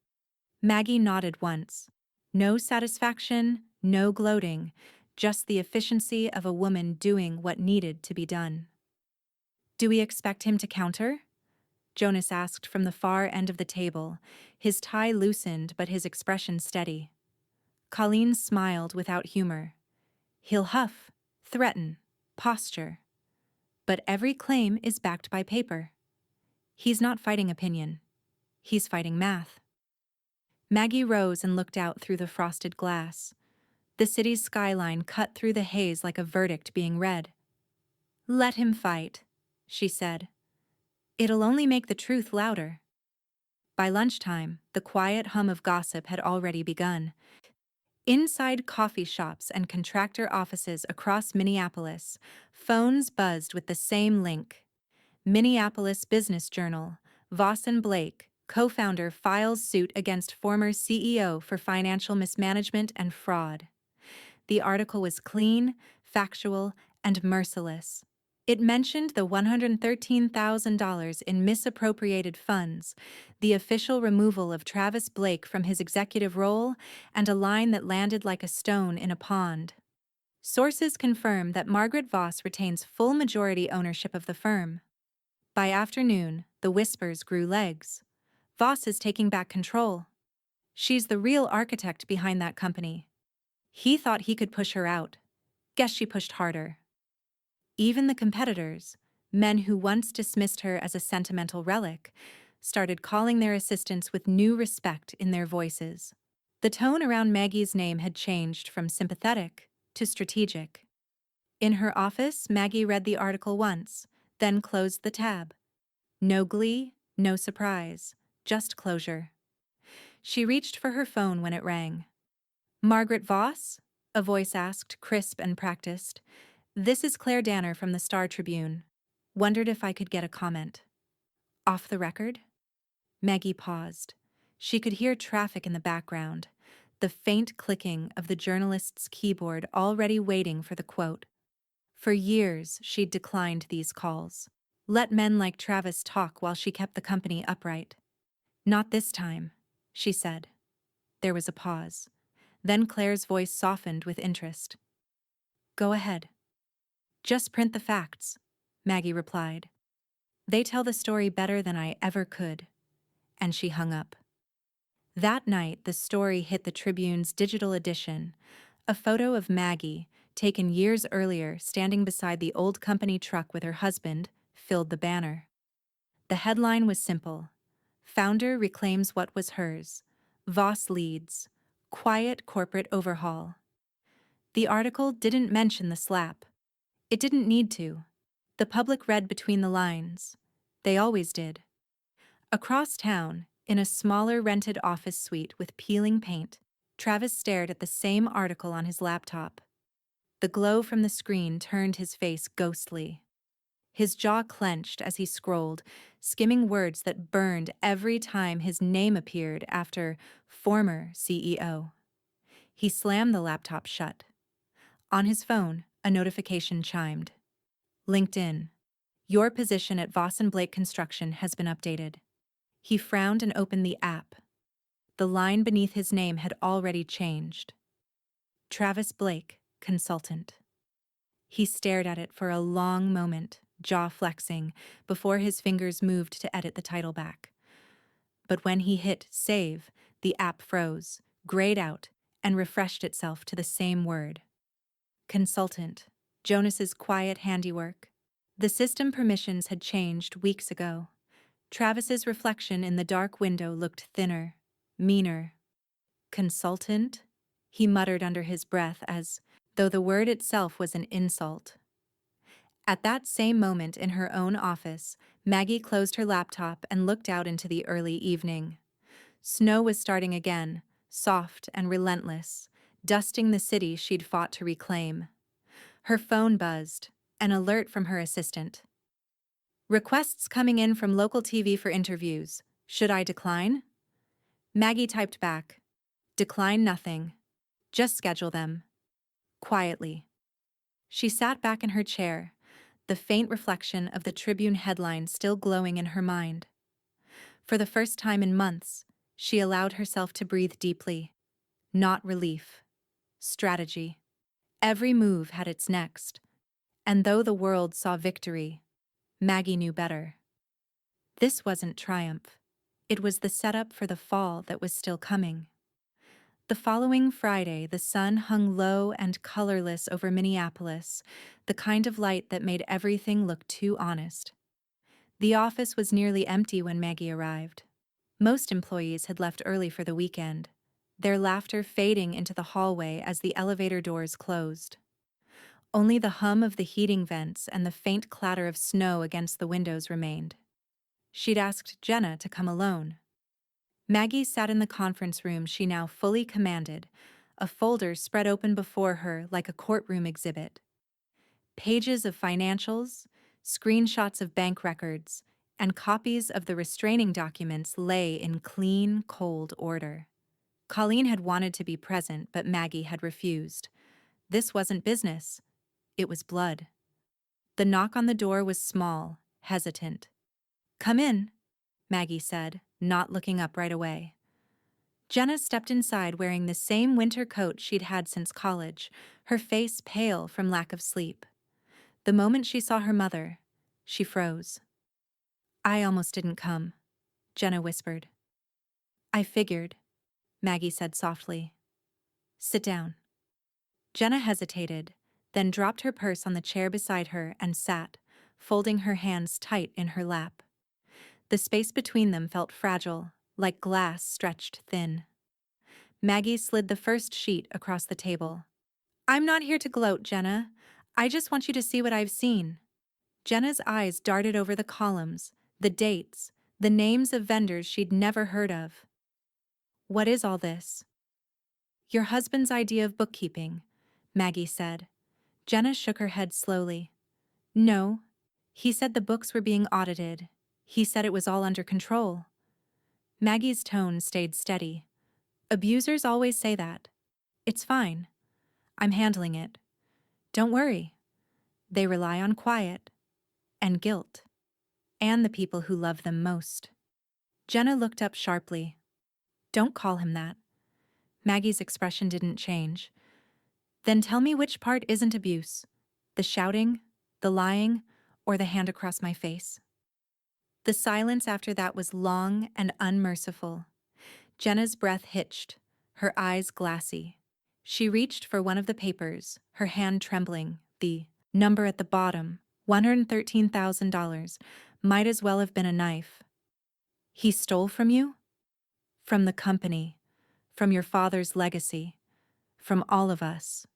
Maggie nodded once. No satisfaction, no gloating, just the efficiency of a woman doing what needed to be done. Do we expect him to counter? Jonas asked from the far end of the table, his tie loosened but his expression steady. Colleen smiled without humor. He'll huff, threaten, posture. But every claim is backed by paper. He's not fighting opinion. He's fighting math. Maggie rose and looked out through the frosted glass. The city's skyline cut through the haze like a verdict being read. Let him fight, she said. It'll only make the truth louder. By lunchtime, the quiet hum of gossip had already begun. Inside coffee shops and contractor offices across Minneapolis, phones buzzed with the same link. Minneapolis Business Journal, Voss and Blake, co-founder files suit against former CEO for financial mismanagement and fraud. The article was clean, factual, and merciless. It mentioned the $113,000 in misappropriated funds, the official removal of Travis Blake from his executive role, and a line that landed like a stone in a pond. Sources confirm that Margaret Voss retains full majority ownership of the firm. By afternoon, the whispers grew legs. Voss is taking back control. She's the real architect behind that company. He thought he could push her out. Guess she pushed harder. Even the competitors, men who once dismissed her as a sentimental relic, started calling their assistants with new respect in their voices. The tone around Maggie's name had changed from sympathetic to strategic. In her office, Maggie read the article once, then closed the tab. No glee, no surprise, just closure. She reached for her phone when it rang. Margaret Voss? A voice asked, crisp and practiced. This is Claire Danner from the Star Tribune. Wondered if I could get a comment. Off the record? Maggie paused. She could hear traffic in the background, the faint clicking of the journalist's keyboard already waiting for the quote. For years, she'd declined these calls. Let men like Travis talk while she kept the company upright. Not this time, she said. There was a pause. Then Claire's voice softened with interest. Go ahead. Just print the facts, Maggie replied. They tell the story better than I ever could. And she hung up. That night, the story hit the Tribune's digital edition. A photo of Maggie, taken years earlier, standing beside the old company truck with her husband, filled the banner. The headline was simple: Founder reclaims what was hers. Voss leads. Quiet corporate overhaul. The article didn't mention the slap. It didn't need to. The public read between the lines. They always did. Across town, in a smaller rented office suite with peeling paint, Travis stared at the same article on his laptop. The glow from the screen turned his face ghostly. His jaw clenched as he scrolled, skimming words that burned every time his name appeared after former CEO. He slammed the laptop shut. On his phone, a notification chimed. LinkedIn. Your position at Voss and Blake Construction has been updated. He frowned and opened the app. The line beneath his name had already changed. Travis Blake, consultant. He stared at it for a long moment, jaw flexing, before his fingers moved to edit the title back. But when he hit save, the app froze, grayed out, and refreshed itself to the same word. Consultant. Jonas's quiet handiwork. The system permissions had changed weeks ago. Travis's reflection in the dark window looked thinner, meaner. Consultant? He muttered under his breath as though the word itself was an insult. At that same moment in her own office, Maggie closed her laptop and looked out into the early evening. Snow was starting again, soft and relentless, dusting the city she'd fought to reclaim. Her phone buzzed, an alert from her assistant. Requests coming in from local TV for interviews. Should I decline? Maggie typed back. Decline nothing. Just schedule them. Quietly. She sat back in her chair, the faint reflection of the Tribune headline still glowing in her mind. For the first time in months, she allowed herself to breathe deeply. Not relief. Strategy. Every move had its next. And though the world saw victory, Maggie knew better. This wasn't triumph. It was the setup for the fall that was still coming. The following Friday, the sun hung low and colorless over Minneapolis, the kind of light that made everything look too honest. The office was nearly empty when Maggie arrived. Most employees had left early for the weekend, their laughter fading into the hallway as the elevator doors closed. Only the hum of the heating vents and the faint clatter of snow against the windows remained. She'd asked Jenna to come alone. Maggie sat in the conference room she now fully commanded, a folder spread open before her like a courtroom exhibit. Pages of financials, screenshots of bank records, and copies of the restraining documents lay in clean, cold order. Colleen had wanted to be present, but Maggie had refused. This wasn't business. It was blood. The knock on the door was small, hesitant. "Come in," Maggie said, not looking up right away. Jenna stepped inside wearing the same winter coat she'd had since college, her face pale from lack of sleep. The moment she saw her mother, she froze. "I almost didn't come," Jenna whispered. "I figured," Maggie said softly. "Sit down." Jenna hesitated, then dropped her purse on the chair beside her and sat, folding her hands tight in her lap. The space between them felt fragile, like glass stretched thin. Maggie slid the first sheet across the table. "I'm not here to gloat, Jenna. I just want you to see what I've seen." Jenna's eyes darted over the columns, the dates, the names of vendors she'd never heard of. "What is all this?" "Your husband's idea of bookkeeping," Maggie said. Jenna shook her head slowly. "No. He said the books were being audited. He said it was all under control." Maggie's tone stayed steady. "Abusers always say that. It's fine. I'm handling it. Don't worry. They rely on quiet and guilt and the people who love them most." Jenna looked up sharply. "Don't call him that." Maggie's expression didn't change. "Then tell me which part isn't abuse. The shouting, the lying, or the hand across my face?" The silence after that was long and unmerciful. Jenna's breath hitched, her eyes glassy. She reached for one of the papers, her hand trembling. The number at the bottom, $113,000, might as well have been a knife. He stole from you? From the company, from your father's legacy, from all of us.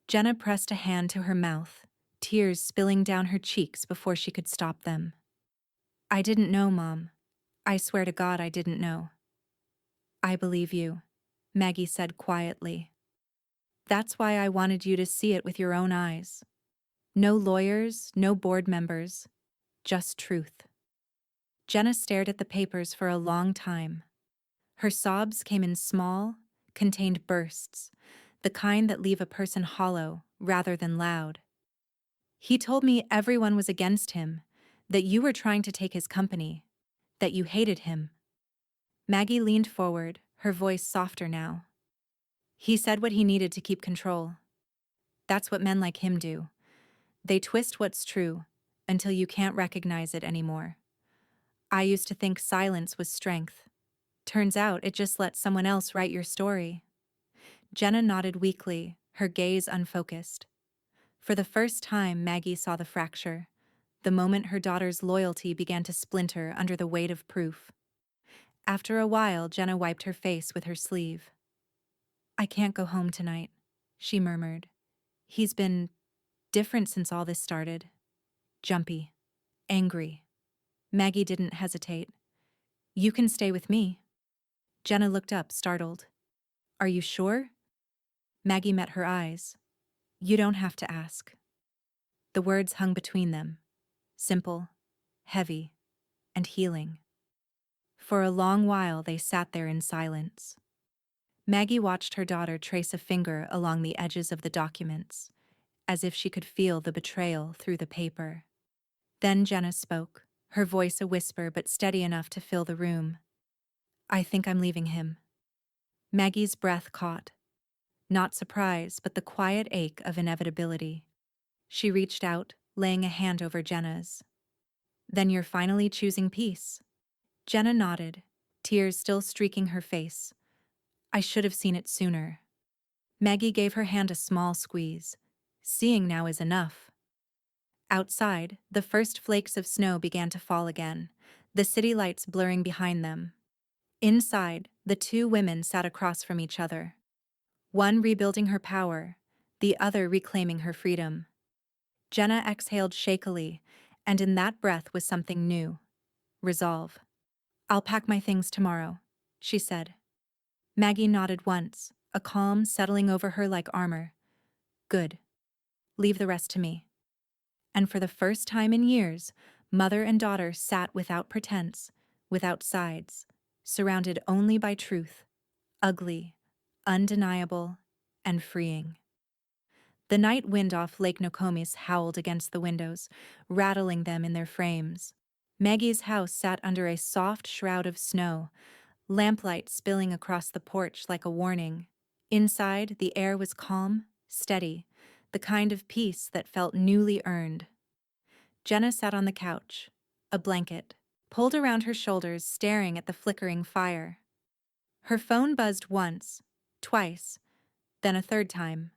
Jenna pressed a hand to her mouth, tears spilling down her cheeks before she could stop them. I didn't know, Mom. I swear to God I didn't know. I believe you, Maggie said quietly. That's why I wanted you to see it with your own eyes. No lawyers, no board members, just truth. Jenna stared at the papers for a long time. Her sobs came in small, contained bursts, the kind that leave a person hollow rather than loud. He told me everyone was against him, that you were trying to take his company, that you hated him. Maggie leaned forward, her voice softer now. He said what he needed to keep control. That's what men like him do. They twist what's true until you can't recognize it anymore. I used to think silence was strength. Turns out it just lets someone else write your story. Jenna nodded weakly, her gaze unfocused. For the first time, Maggie saw the fracture, the moment her daughter's loyalty began to splinter under the weight of proof. After a while, Jenna wiped her face with her sleeve. I can't go home tonight, she murmured. He's been different since all this started. Jumpy. Angry. Maggie didn't hesitate. You can stay with me. Jenna looked up, startled. Are you sure? Maggie met her eyes. You don't have to ask. The words hung between them. Simple, heavy, and healing. For a long while they sat there in silence. Maggie watched her daughter trace a finger along the edges of the documents, as if she could feel the betrayal through the paper. Then Jenna spoke, her voice a whisper but steady enough to fill the room. I think I'm leaving him. Maggie's breath caught. Not surprise, but the quiet ache of inevitability. She reached out, laying a hand over Jenna's. Then you're finally choosing peace. Jenna nodded, tears still streaking her face. I should have seen it sooner. Maggie gave her hand a small squeeze. Seeing now is enough. Outside, the first flakes of snow began to fall again, the city lights blurring behind them. Inside, the two women sat across from each other. One rebuilding her power, the other reclaiming her freedom. Jenna exhaled shakily, and in that breath was something new. Resolve. I'll pack my things tomorrow, she said. Maggie nodded once, a calm settling over her like armor. Good. Leave the rest to me. And for the first time in years, mother and daughter sat without pretense, without sides, surrounded only by truth, ugly, undeniable, and freeing. The night wind off Lake Nokomis howled against the windows, rattling them in their frames. Maggie's house sat under a soft shroud of snow, lamplight spilling across the porch like a warning. Inside, the air was calm, steady, the kind of peace that felt newly earned. Jenna sat on the couch, a blanket pulled around her shoulders, staring at the flickering fire. Her phone buzzed once, twice, then a third time.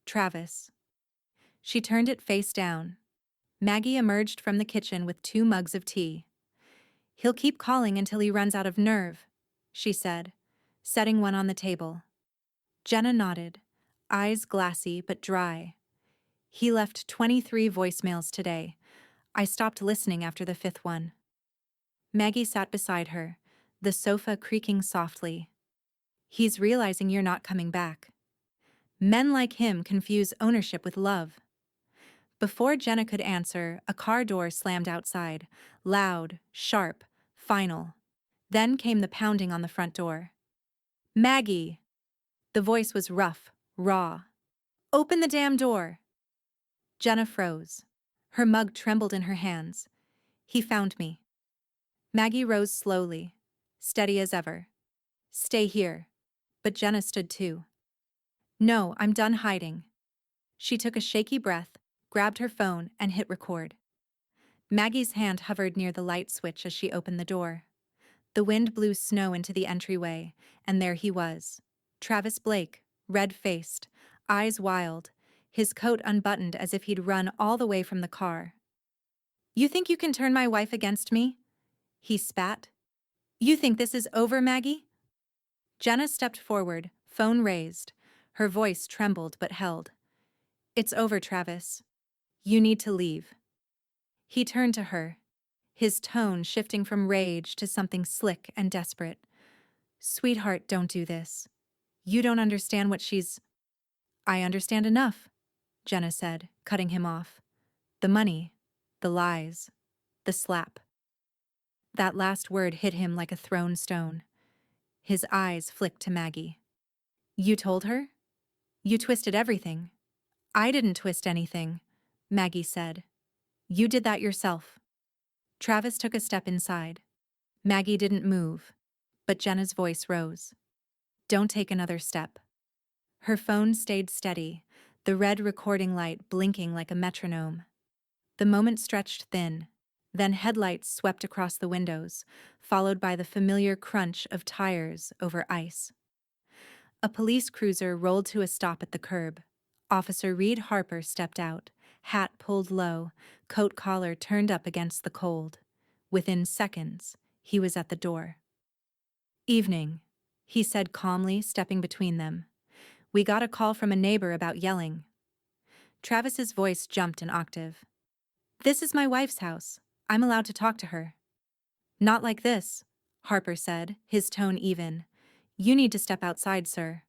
Travis. She turned it face down. Maggie emerged from the kitchen with 2 mugs of tea. He'll keep calling until he runs out of nerve, she said, setting one on the table. Jenna nodded, eyes glassy but dry. He left 23 voicemails today. I stopped listening after the 5th one. Maggie sat beside her, the sofa creaking softly. He's realizing you're not coming back. Men like him confuse ownership with love. Before Jenna could answer, a car door slammed outside, loud, sharp, final. Then came the pounding on the front door. Maggie! The voice was rough, raw. Open the damn door! Jenna froze. Her mug trembled in her hands. He found me. Maggie rose slowly, steady as ever. Stay here. But Jenna stood too. No, I'm done hiding. She took a shaky breath, grabbed her phone, and hit record. Maggie's hand hovered near the light switch as she opened the door. The wind blew snow into the entryway, and there he was. Travis Blake, red-faced, eyes wild, his coat unbuttoned as if he'd run all the way from the car. "You think you can turn my wife against me?" he spat. "You think this is over, Maggie?" Jenna stepped forward, phone raised. Her voice trembled but held. "It's over, Travis. You need to leave." He turned to her, his tone shifting from rage to something slick and desperate. "Sweetheart, don't do this. You don't understand what she's—" "I understand enough," Jenna said, cutting him off. "The money, the lies, the slap." That last word hit him like a thrown stone. His eyes flicked to Maggie. "You told her? You twisted everything." "I didn't twist anything," Maggie said. "You did that yourself." Travis took a step inside. Maggie didn't move, but Jenna's voice rose. "Don't take another step." Her phone stayed steady, the red recording light blinking like a metronome. The moment stretched thin, then headlights swept across the windows, followed by the familiar crunch of tires over ice. A police cruiser rolled to a stop at the curb. Officer Reed Harper stepped out, hat pulled low, coat collar turned up against the cold. Within seconds, he was at the door. "Evening," he said calmly, stepping between them. "We got a call from a neighbor about yelling." Travis's voice jumped an octave. "This is my wife's house. I'm allowed to talk to her." "Not like this," Harper said, his tone even. "You need to step outside, sir."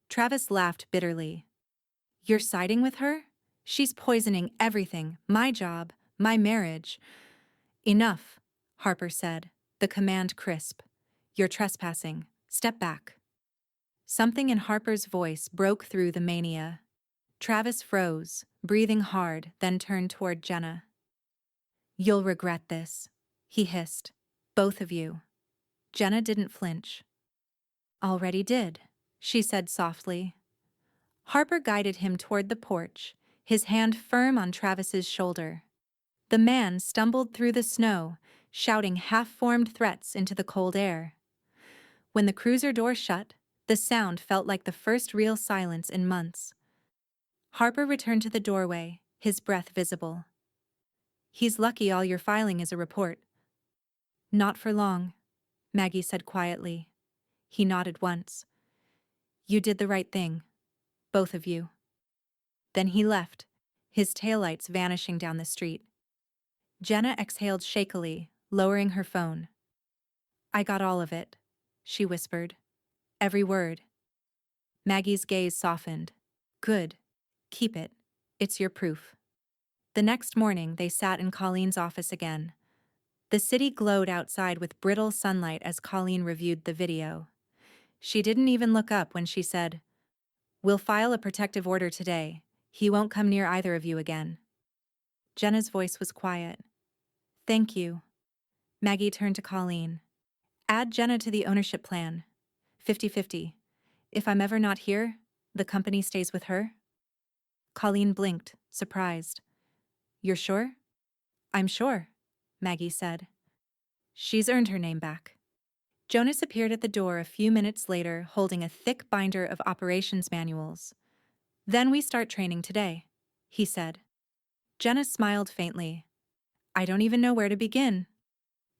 Travis laughed bitterly. "You're siding with her? She's poisoning everything, my job, my marriage." "Enough," Harper said, the command crisp. "You're trespassing. Step back." Something in Harper's voice broke through the mania. Travis froze, breathing hard, then turned toward Jenna. "You'll regret this," he hissed. "Both of you." Jenna didn't flinch. "Already did," she said softly. Harper guided him toward the porch, his hand firm on Travis's shoulder. The man stumbled through the snow, shouting half-formed threats into the cold air. When the cruiser door shut, the sound felt like the first real silence in months. Harper returned to the doorway, his breath visible. "He's lucky all you're filing is a report." "Not for long," Maggie said quietly. He nodded once. "You did the right thing. Both of you." Then he left, his taillights vanishing down the street. Jenna exhaled shakily, lowering her phone. "I got all of it," she whispered. "Every word." Maggie's gaze softened. "Good. Keep it. It's your proof." The next morning, they sat in Colleen's office again. The city glowed outside with brittle sunlight as Colleen reviewed the video. She didn't even look up when she said, "We'll file a protective order today. He won't come near either of you again." Jenna's voice was quiet. "Thank you." Maggie turned to Colleen. "Add Jenna to the ownership plan. 50-50. If I'm ever not here, the company stays with her." Colleen blinked, surprised. "You're sure?" "I'm sure," Maggie said. "She's earned her name back." Jonas appeared at the door a few minutes later, holding a thick binder of operations manuals. "Then we start training today," he said. Jenna smiled faintly. "I don't even know where to begin."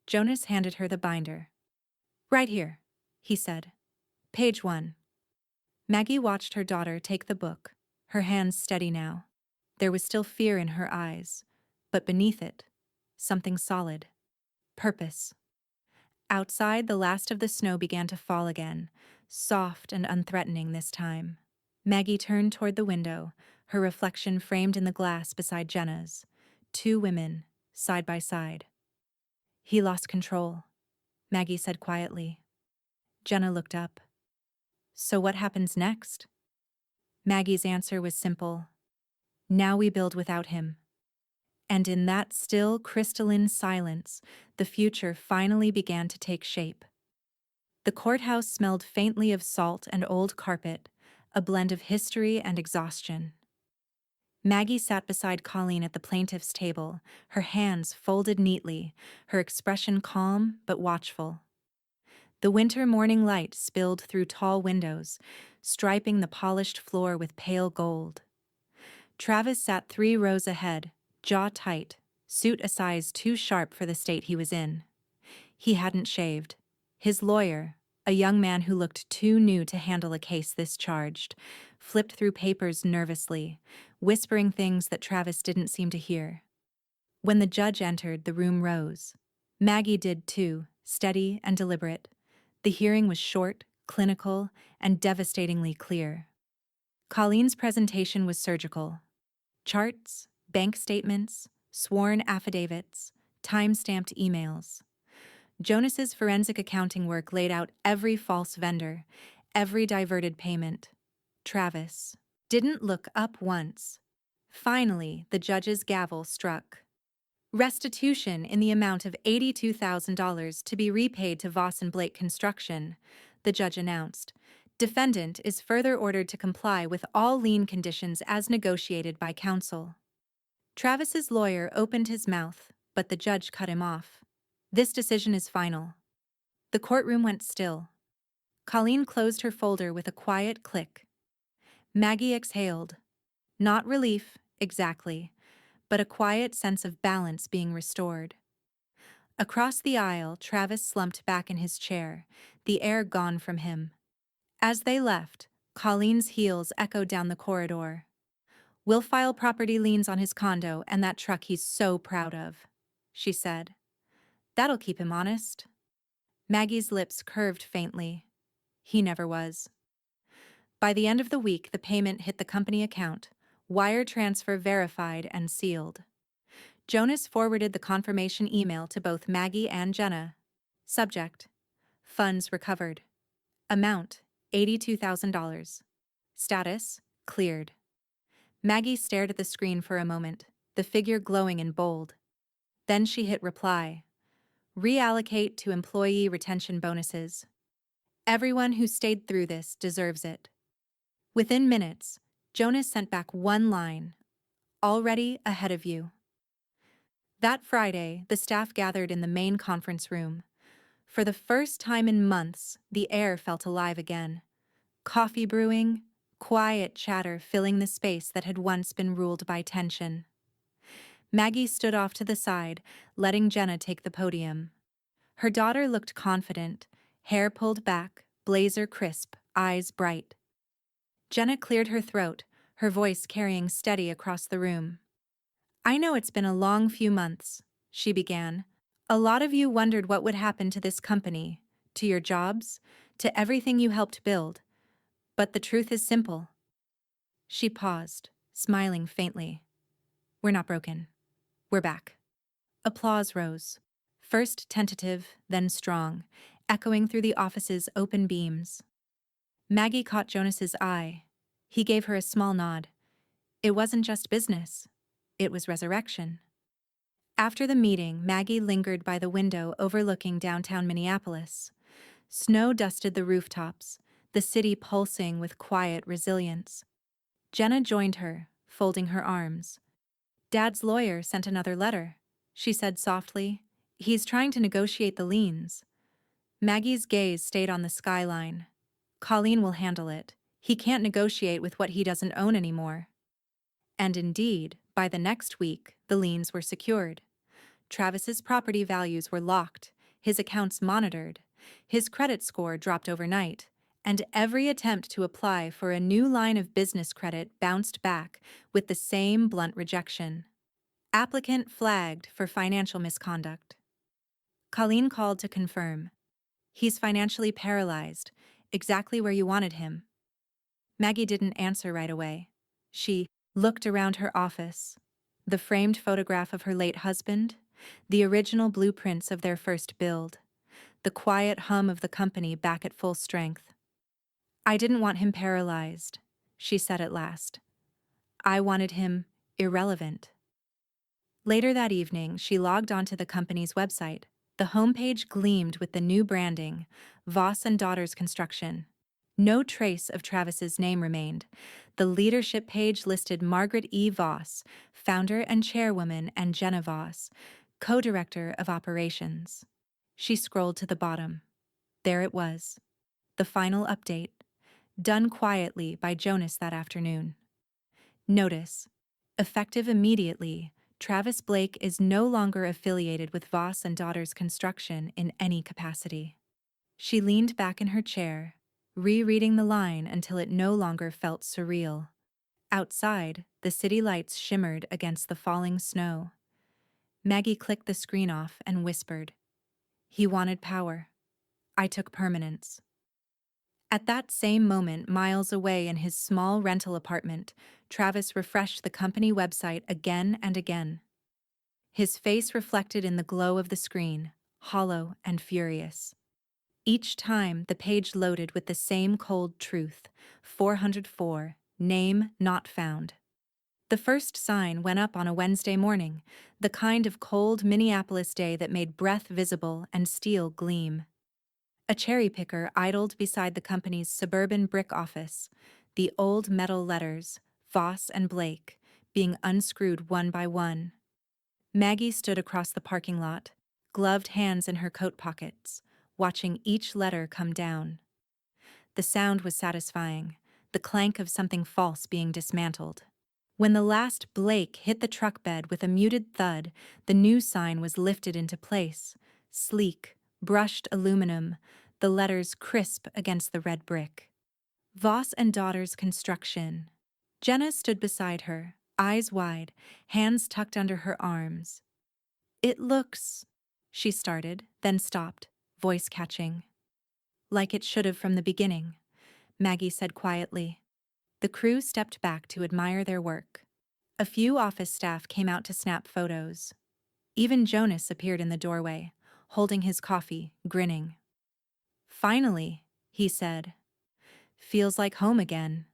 Jonas handed her the binder. "Right here," he said. "Page 1. Maggie watched her daughter take the book, her hands steady now. There was still fear in her eyes, but beneath it, something solid. Purpose. Outside, the last of the snow began to fall again, soft and unthreatening this time. Maggie turned toward the window, her reflection framed in the glass beside Jenna's. Two women, side by side. "He lost control," Maggie said quietly. Jenna looked up. "So what happens next?" Maggie's answer was simple. "Now we build without him." And in that still, crystalline silence, the future finally began to take shape. The courthouse smelled faintly of salt and old carpet, a blend of history and exhaustion. Maggie sat beside Colleen at the plaintiff's table, her hands folded neatly, her expression calm but watchful. The winter morning light spilled through tall windows, striping the polished floor with pale gold. Travis sat 3 rows ahead, jaw tight, suit a size too sharp for the state he was in. He hadn't shaved. His lawyer, a young man who looked too new to handle a case this charged, flipped through papers nervously, whispering things that Travis didn't seem to hear. When the judge entered, the room rose. Maggie did too, steady and deliberate. The hearing was short, clinical, and devastatingly clear. Colleen's presentation was surgical. Charts, bank statements, sworn affidavits, time-stamped emails. Jonas's forensic accounting work laid out every false vendor, every diverted payment. Travis didn't look up once. Finally, the judge's gavel struck. Restitution in the amount of $82,000 to be repaid to Voss and Blake Construction, the judge announced. Defendant is further ordered to comply with all lien conditions as negotiated by counsel. Travis's lawyer opened his mouth, but the judge cut him off. This decision is final. The courtroom went still. Colleen closed her folder with a quiet click. Maggie exhaled. Not relief, exactly, but a quiet sense of balance being restored. Across the aisle, Travis slumped back in his chair, the air gone from him. As they left, Colleen's heels echoed down the corridor. "We'll file property liens on his condo and that truck he's so proud of," she said. "That'll keep him honest." Maggie's lips curved faintly. He never was. By the end of the week, the payment hit the company account, wire transfer verified and sealed. Jonas forwarded the confirmation email to both Maggie and Jenna. Subject: Funds recovered. Amount: $82,000. Status: cleared. Maggie stared at the screen for a moment, the figure glowing in bold. Then she hit reply. Reallocate to employee retention bonuses. Everyone who stayed through this deserves it. Within minutes, Jonas sent back one line. Already ahead of you. That Friday, the staff gathered in the main conference room. For the first time in months, the air felt alive again. Coffee brewing, quiet chatter filling the space that had once been ruled by tension. Maggie stood off to the side, letting Jenna take the podium. Her daughter looked confident, hair pulled back, blazer crisp, eyes bright. Jenna cleared her throat, her voice carrying steady across the room. "I know it's been a long few months," she began. "A lot of you wondered what would happen to this company, to your jobs, to everything you helped build. But the truth is simple." She paused, smiling faintly. "We're not broken. We're back." Applause rose. First tentative, then strong, echoing through the office's open beams. Maggie caught Jonas's eye. He gave her a small nod. It wasn't just business. It was resurrection. After the meeting, Maggie lingered by the window overlooking downtown Minneapolis. Snow dusted the rooftops, the city pulsing with quiet resilience. Jenna joined her, folding her arms. "Dad's lawyer sent another letter," she said softly. "He's trying to negotiate the liens." Maggie's gaze stayed on the skyline. "Colleen will handle it. He can't negotiate with what he doesn't own anymore." And indeed, by the next week, the liens were secured. Travis's property values were locked, his accounts monitored, his credit score dropped overnight, and every attempt to apply for a new line of business credit bounced back with the same blunt rejection. Applicant flagged for financial misconduct. Colleen called to confirm. "He's financially paralyzed, exactly where you wanted him." Maggie didn't answer right away. She looked around her office. The framed photograph of her late husband, the original blueprints of their first build, the quiet hum of the company back at full strength. "I didn't want him paralyzed," she said at last. "I wanted him irrelevant." Later that evening, she logged onto the company's website. The homepage gleamed with the new branding, Voss and Daughters Construction. No trace of Travis's name remained. The leadership page listed Margaret E. Voss, founder and chairwoman, and Jenna Voss, co-director of operations. She scrolled to the bottom. There it was. The final update, done quietly by Jonas that afternoon. Notice. Effective immediately, Travis Blake is no longer affiliated with Voss and Daughters Construction in any capacity. She leaned back in her chair, rereading the line until it no longer felt surreal. Outside, the city lights shimmered against the falling snow. Maggie clicked the screen off and whispered, "He wanted power. I took permanence." At that same moment, miles away in his small rental apartment, Travis refreshed the company website again and again. His face reflected in the glow of the screen, hollow and furious. Each time, the page loaded with the same cold truth: 404, name not found. The first sign went up on a Wednesday morning, the kind of cold Minneapolis day that made breath visible and steel gleam. A cherry picker idled beside the company's suburban brick office, the old metal letters, Voss and Blake, being unscrewed one by one. Maggie stood across the parking lot, gloved hands in her coat pockets, watching each letter come down. The sound was satisfying, the clank of something false being dismantled. When the last Blake hit the truck bed with a muted thud, the new sign was lifted into place, sleek, brushed aluminum, the letters crisp against the red brick. Voss and Daughters Construction. Jenna stood beside her, eyes wide, hands tucked under her arms. "It looks," she started, then stopped, voice catching. "Like it should have from the beginning," Maggie said quietly. The crew stepped back to admire their work. A few office staff came out to snap photos. Even Jonas appeared in the doorway, holding his coffee, grinning. "Finally," he said. "Feels like home again."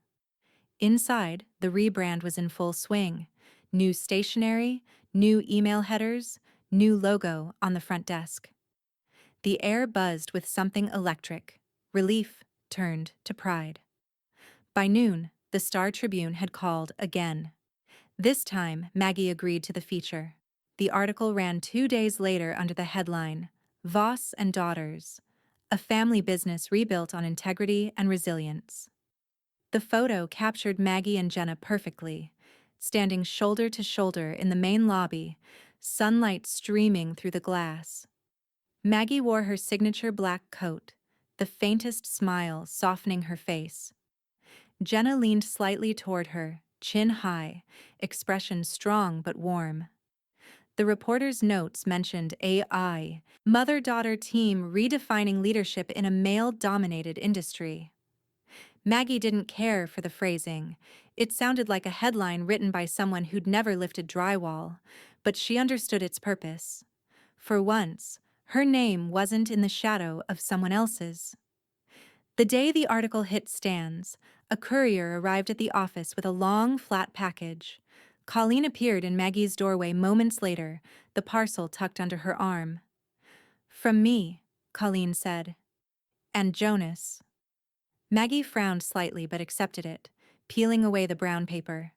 Inside, the rebrand was in full swing. New stationery, new email headers, new logo on the front desk. The air buzzed with something electric. Relief turned to pride. By noon, the Star Tribune had called again. This time, Maggie agreed to the feature. The article ran 2 days later under the headline, "Voss and Daughters, a family business rebuilt on integrity and resilience." The photo captured Maggie and Jenna perfectly, standing shoulder to shoulder in the main lobby, sunlight streaming through the glass. Maggie wore her signature black coat, the faintest smile softening her face. Jenna leaned slightly toward her, chin high, expression strong but warm. The reporter's notes mentioned AI, mother-daughter team redefining leadership in a male-dominated industry. Maggie didn't care for the phrasing. It sounded like a headline written by someone who'd never lifted drywall, but she understood its purpose. For once, her name wasn't in the shadow of someone else's. The day the article hit stands, a courier arrived at the office with a long, flat package. Colleen appeared in Maggie's doorway moments later, the parcel tucked under her arm. "From me," Colleen said. "And Jonas." Maggie frowned slightly but accepted it, peeling away the brown paper.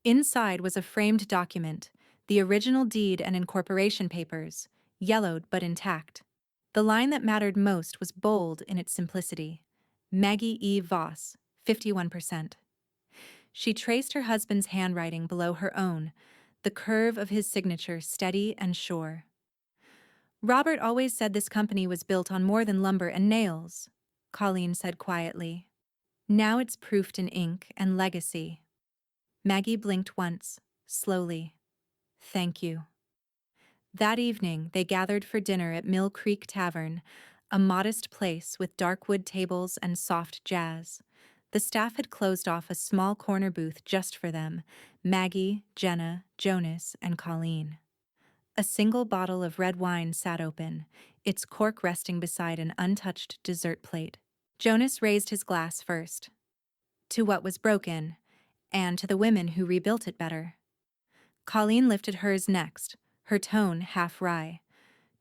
Inside was a framed document, the original deed and incorporation papers, yellowed but intact. The line that mattered most was bold in its simplicity. Maggie E. Voss, 51%. She traced her husband's handwriting below her own, the curve of his signature steady and sure. "Robert always said this company was built on more than lumber and nails," Colleen said quietly. "Now it's proofed in ink and legacy." Maggie blinked once, slowly. "Thank you." That evening, they gathered for dinner at Mill Creek Tavern, a modest place with dark wood tables and soft jazz. The staff had closed off a small corner booth just for them: Maggie, Jenna, Jonas, and Colleen. A single bottle of red wine sat open, its cork resting beside an untouched dessert plate. Jonas raised his glass first. To what was broken, and to the women who rebuilt it better. Colleen lifted hers next, her tone half wry.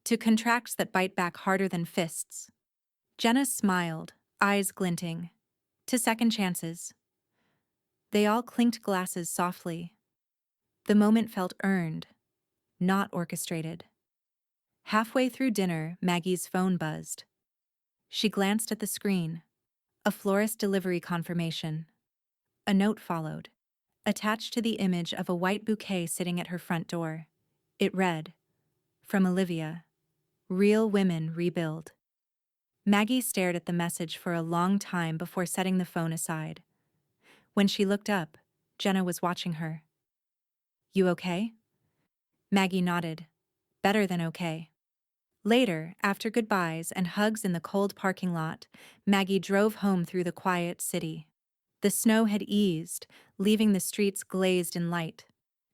To contracts that bite back harder than fists. Jenna smiled, eyes glinting. To second chances. They all clinked glasses softly. The moment felt earned, not orchestrated. Halfway through dinner, Maggie's phone buzzed. She glanced at the screen. A florist delivery confirmation. A note followed, attached to the image of a white bouquet sitting at her front door. It read, "From Olivia. Real women rebuild." Maggie stared at the message for a long time before setting the phone aside. When she looked up, Jenna was watching her. "You okay?" Maggie nodded. "Better than okay." Later, after goodbyes and hugs in the cold parking lot, Maggie drove home through the quiet city. The snow had eased, leaving the streets glazed in light.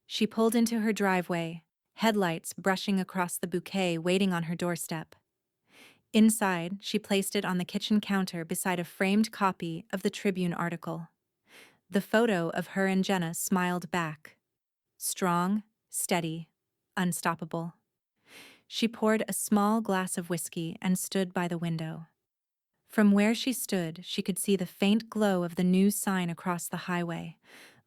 She pulled into her driveway, headlights brushing across the bouquet waiting on her doorstep. Inside, she placed it on the kitchen counter beside a framed copy of the Tribune article. The photo of her and Jenna smiled back. Strong, steady, unstoppable. She poured a small glass of whiskey and stood by the window. From where she stood, she could see the faint glow of the news sign across the highway,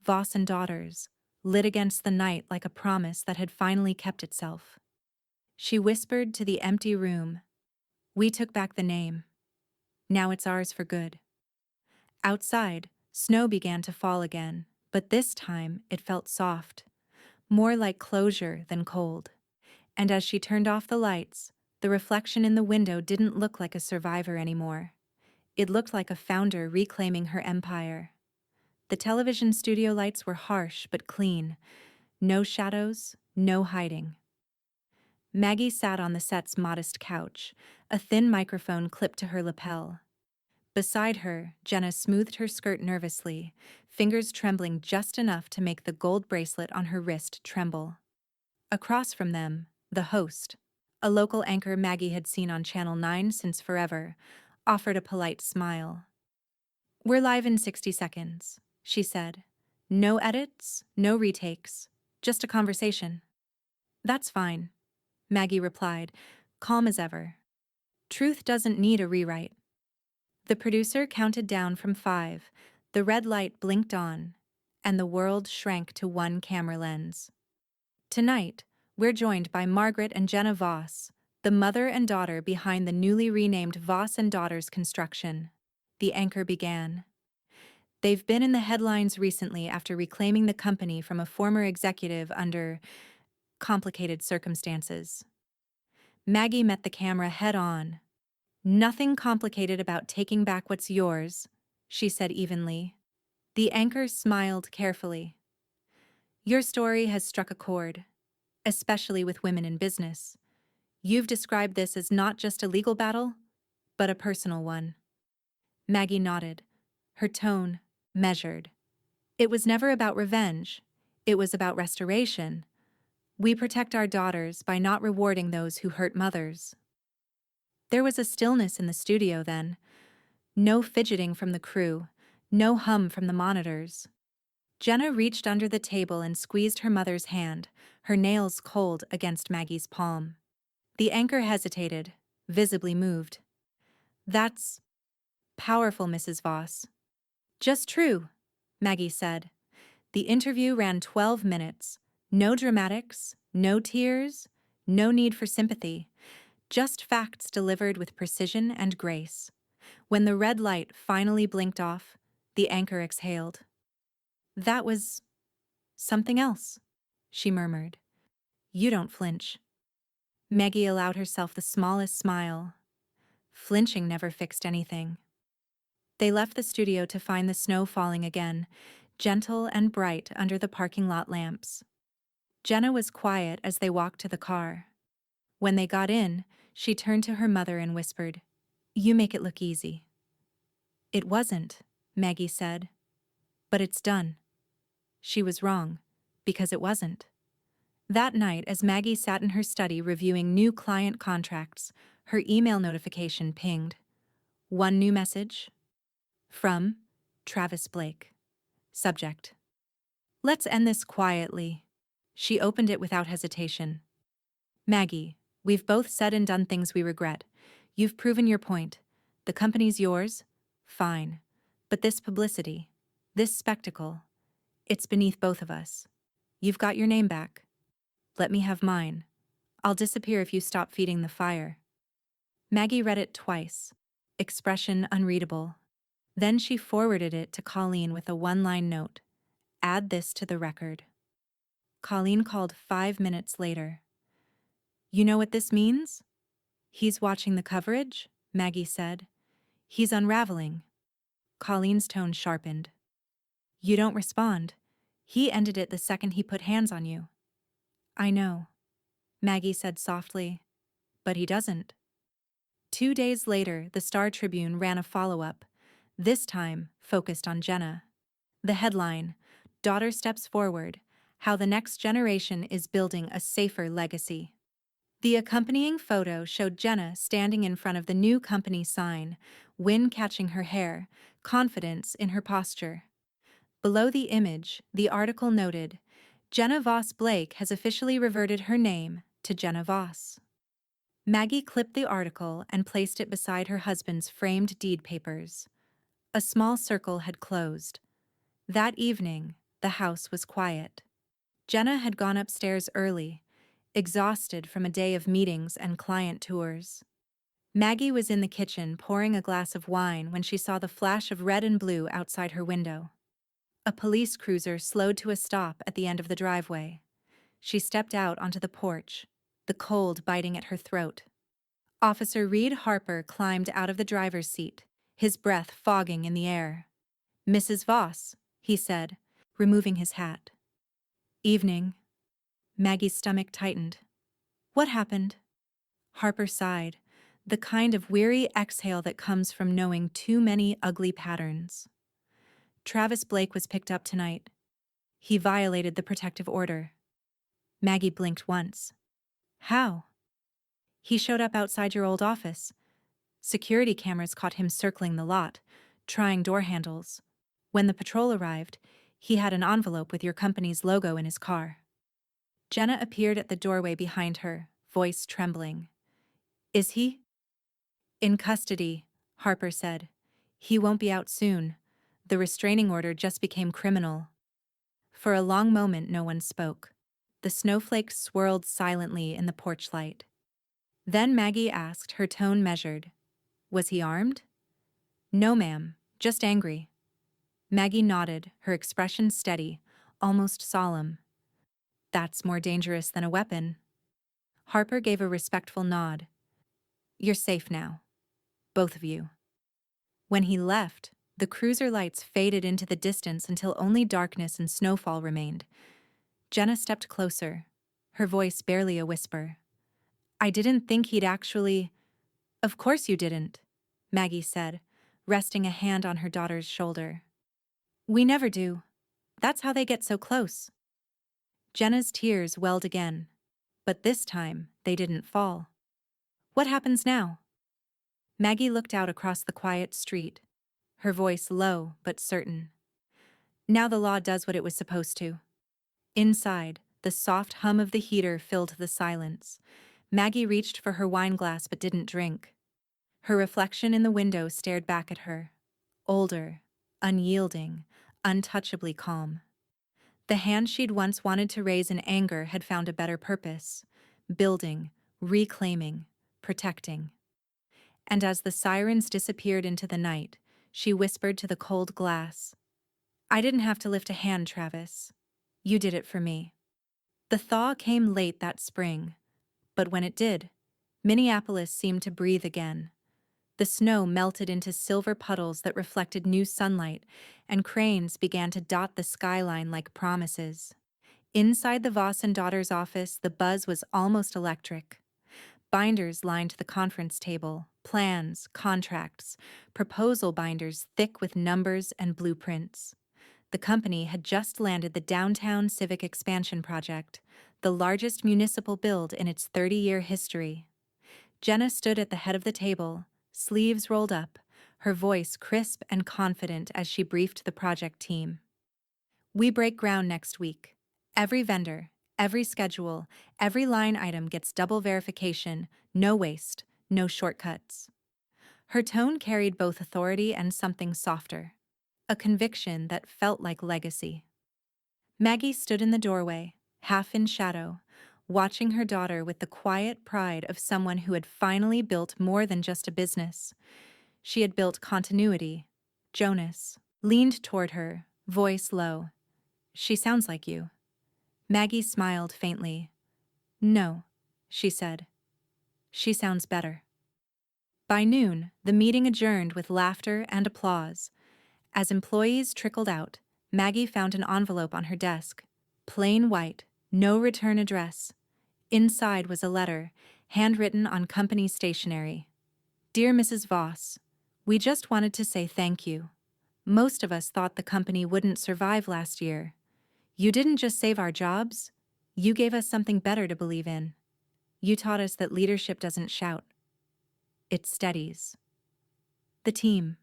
Voss and Daughters, lit against the night like a promise that had finally kept itself. She whispered to the empty room, "We took back the name. Now it's ours for good." Outside, snow began to fall again, but this time it felt soft, more like closure than cold. And as she turned off the lights, the reflection in the window didn't look like a survivor anymore. It looked like a founder reclaiming her empire. The television studio lights were harsh but clean. No shadows, no hiding. Maggie sat on the set's modest couch, a thin microphone clipped to her lapel. Beside her, Jenna smoothed her skirt nervously, fingers trembling just enough to make the gold bracelet on her wrist tremble. Across from them, the host, a local anchor Maggie had seen on Channel 9 since forever, offered a polite smile. "We're live in 60 seconds, she said. "No edits, no retakes, just a conversation." "That's fine," Maggie replied, calm as ever. "Truth doesn't need a rewrite." The producer counted down from 5, the red light blinked on, and the world shrank to one camera lens. Tonight, we're joined by Margaret and Jenna Voss, the mother and daughter behind the newly renamed Voss and Daughters construction. The anchor began. They've been in the headlines recently after reclaiming the company from a former executive under complicated circumstances. Maggie met the camera head-on. "Nothing complicated about taking back what's yours," she said evenly. The anchor smiled carefully. "Your story has struck a chord, especially with women in business. You've described this as not just a legal battle, but a personal one." Maggie nodded, her tone measured. "It was never about revenge. It was about restoration. We protect our daughters by not rewarding those who hurt mothers." There was a stillness in the studio then. No fidgeting from the crew, no hum from the monitors. Jenna reached under the table and squeezed her mother's hand, her nails cold against Maggie's palm. The anchor hesitated, visibly moved. "That's powerful, Mrs. Voss." "Just true," Maggie said. The interview ran 12 minutes. No dramatics, no tears, no need for sympathy. Just facts delivered with precision and grace. When the red light finally blinked off, the anchor exhaled. "That was something else," she murmured. "You don't flinch." Maggie allowed herself the smallest smile. Flinching never fixed anything. They left the studio to find the snow falling again, gentle and bright under the parking lot lamps. Jenna was quiet as they walked to the car. When they got in, she turned to her mother and whispered, "You make it look easy." "It wasn't," Maggie said. "But it's done." She was wrong, because it wasn't. That night, as Maggie sat in her study reviewing new client contracts, her email notification pinged. One new message. From Travis Blake. Subject: "Let's end this quietly." She opened it without hesitation. "Maggie, we've both said and done things we regret. You've proven your point. The company's yours? Fine. But this publicity, this spectacle, it's beneath both of us. You've got your name back. Let me have mine. I'll disappear if you stop feeding the fire." Maggie read it twice. expression unreadable. Then she forwarded it to Colleen with a one-line note. Add this to the record. Colleen called 5 minutes later. You know what this means? He's watching the coverage, Maggie said. He's unraveling. Colleen's tone sharpened. You don't respond. He ended it the second he put hands on you. I know, Maggie said softly, but he doesn't. 2 days later, the Star Tribune ran a follow-up, this time focused on Jenna. The headline, Daughter Steps Forward, How the Next Generation is Building a Safer Legacy. The accompanying photo showed Jenna standing in front of the new company sign, wind catching her hair, confidence in her posture. Below the image, the article noted, Jenna Voss Blake has officially reverted her name to Jenna Voss. Maggie clipped the article and placed it beside her husband's framed deed papers. A small circle had closed. That evening, the house was quiet. Jenna had gone upstairs early, exhausted from a day of meetings and client tours. Maggie was in the kitchen pouring a glass of wine when she saw the flash of red and blue outside her window. A police cruiser slowed to a stop at the end of the driveway. She stepped out onto the porch, the cold biting at her throat. Officer Reed Harper climbed out of the driver's seat, his breath fogging in the air. Mrs. Voss, he said, removing his hat. Evening. Maggie's stomach tightened. What happened? Harper sighed, the kind of weary exhale that comes from knowing too many ugly patterns. Travis Blake was picked up tonight. He violated the protective order. Maggie blinked once. How? He showed up outside your old office. Security cameras caught him circling the lot, trying door handles. When the patrol arrived, he had an envelope with your company's logo in his car. Jenna appeared at the doorway behind her, voice trembling. Is he? In custody, Harper said. He won't be out soon. The restraining order just became criminal. For a long moment, no one spoke. The snowflakes swirled silently in the porch light. Then Maggie asked, her tone measured. Was he armed? No, ma'am, just angry. Maggie nodded, her expression steady, almost solemn. That's more dangerous than a weapon. Harper gave a respectful nod. You're safe now. Both of you. When he left, the cruiser lights faded into the distance until only darkness and snowfall remained. Jenna stepped closer, her voice barely a whisper. I didn't think he'd actually... Of course you didn't, Maggie said, resting a hand on her daughter's shoulder. We never do. That's how they get so close. Jenna's tears welled again, but this time they didn't fall. What happens now? Maggie looked out across the quiet street, her voice low but certain. Now the law does what it was supposed to. Inside, the soft hum of the heater filled the silence. Maggie reached for her wine glass but didn't drink. Her reflection in the window stared back at her, older, unyielding, untouchably calm. The hand she'd once wanted to raise in anger had found a better purpose, building, reclaiming, protecting. And as the sirens disappeared into the night, she whispered to the cold glass, I didn't have to lift a hand, Travis. You did it for me. The thaw came late that spring, but when it did, Minneapolis seemed to breathe again. The snow melted into silver puddles that reflected new sunlight, and cranes began to dot the skyline like promises. Inside the Voss and Daughters office, the buzz was almost electric. Binders lined the conference table, plans, contracts, proposal binders thick with numbers and blueprints. The company had just landed the Downtown Civic Expansion Project, the largest municipal build in its 30-year history. Jenna stood at the head of the table, sleeves rolled up, her voice crisp and confident as she briefed the project team. We break ground next week. Every vendor, every schedule, every line item gets double verification, no waste, no shortcuts. Her tone carried both authority and something softer, a conviction that felt like legacy. Maggie stood in the doorway, half in shadow, watching her daughter with the quiet pride of someone who had finally built more than just a business. She had built continuity. Jonas leaned toward her, voice low. She sounds like you. Maggie smiled faintly. No, she said. She sounds better. By noon, the meeting adjourned with laughter and applause. As employees trickled out, Maggie found an envelope on her desk. Plain white, no return address. Inside was a letter, handwritten on company stationery. Dear Mrs. Voss, we just wanted to say thank you. Most of us thought the company wouldn't survive last year. You didn't just save our jobs, you gave us something better to believe in. You taught us that leadership doesn't shout. It steadies. The team.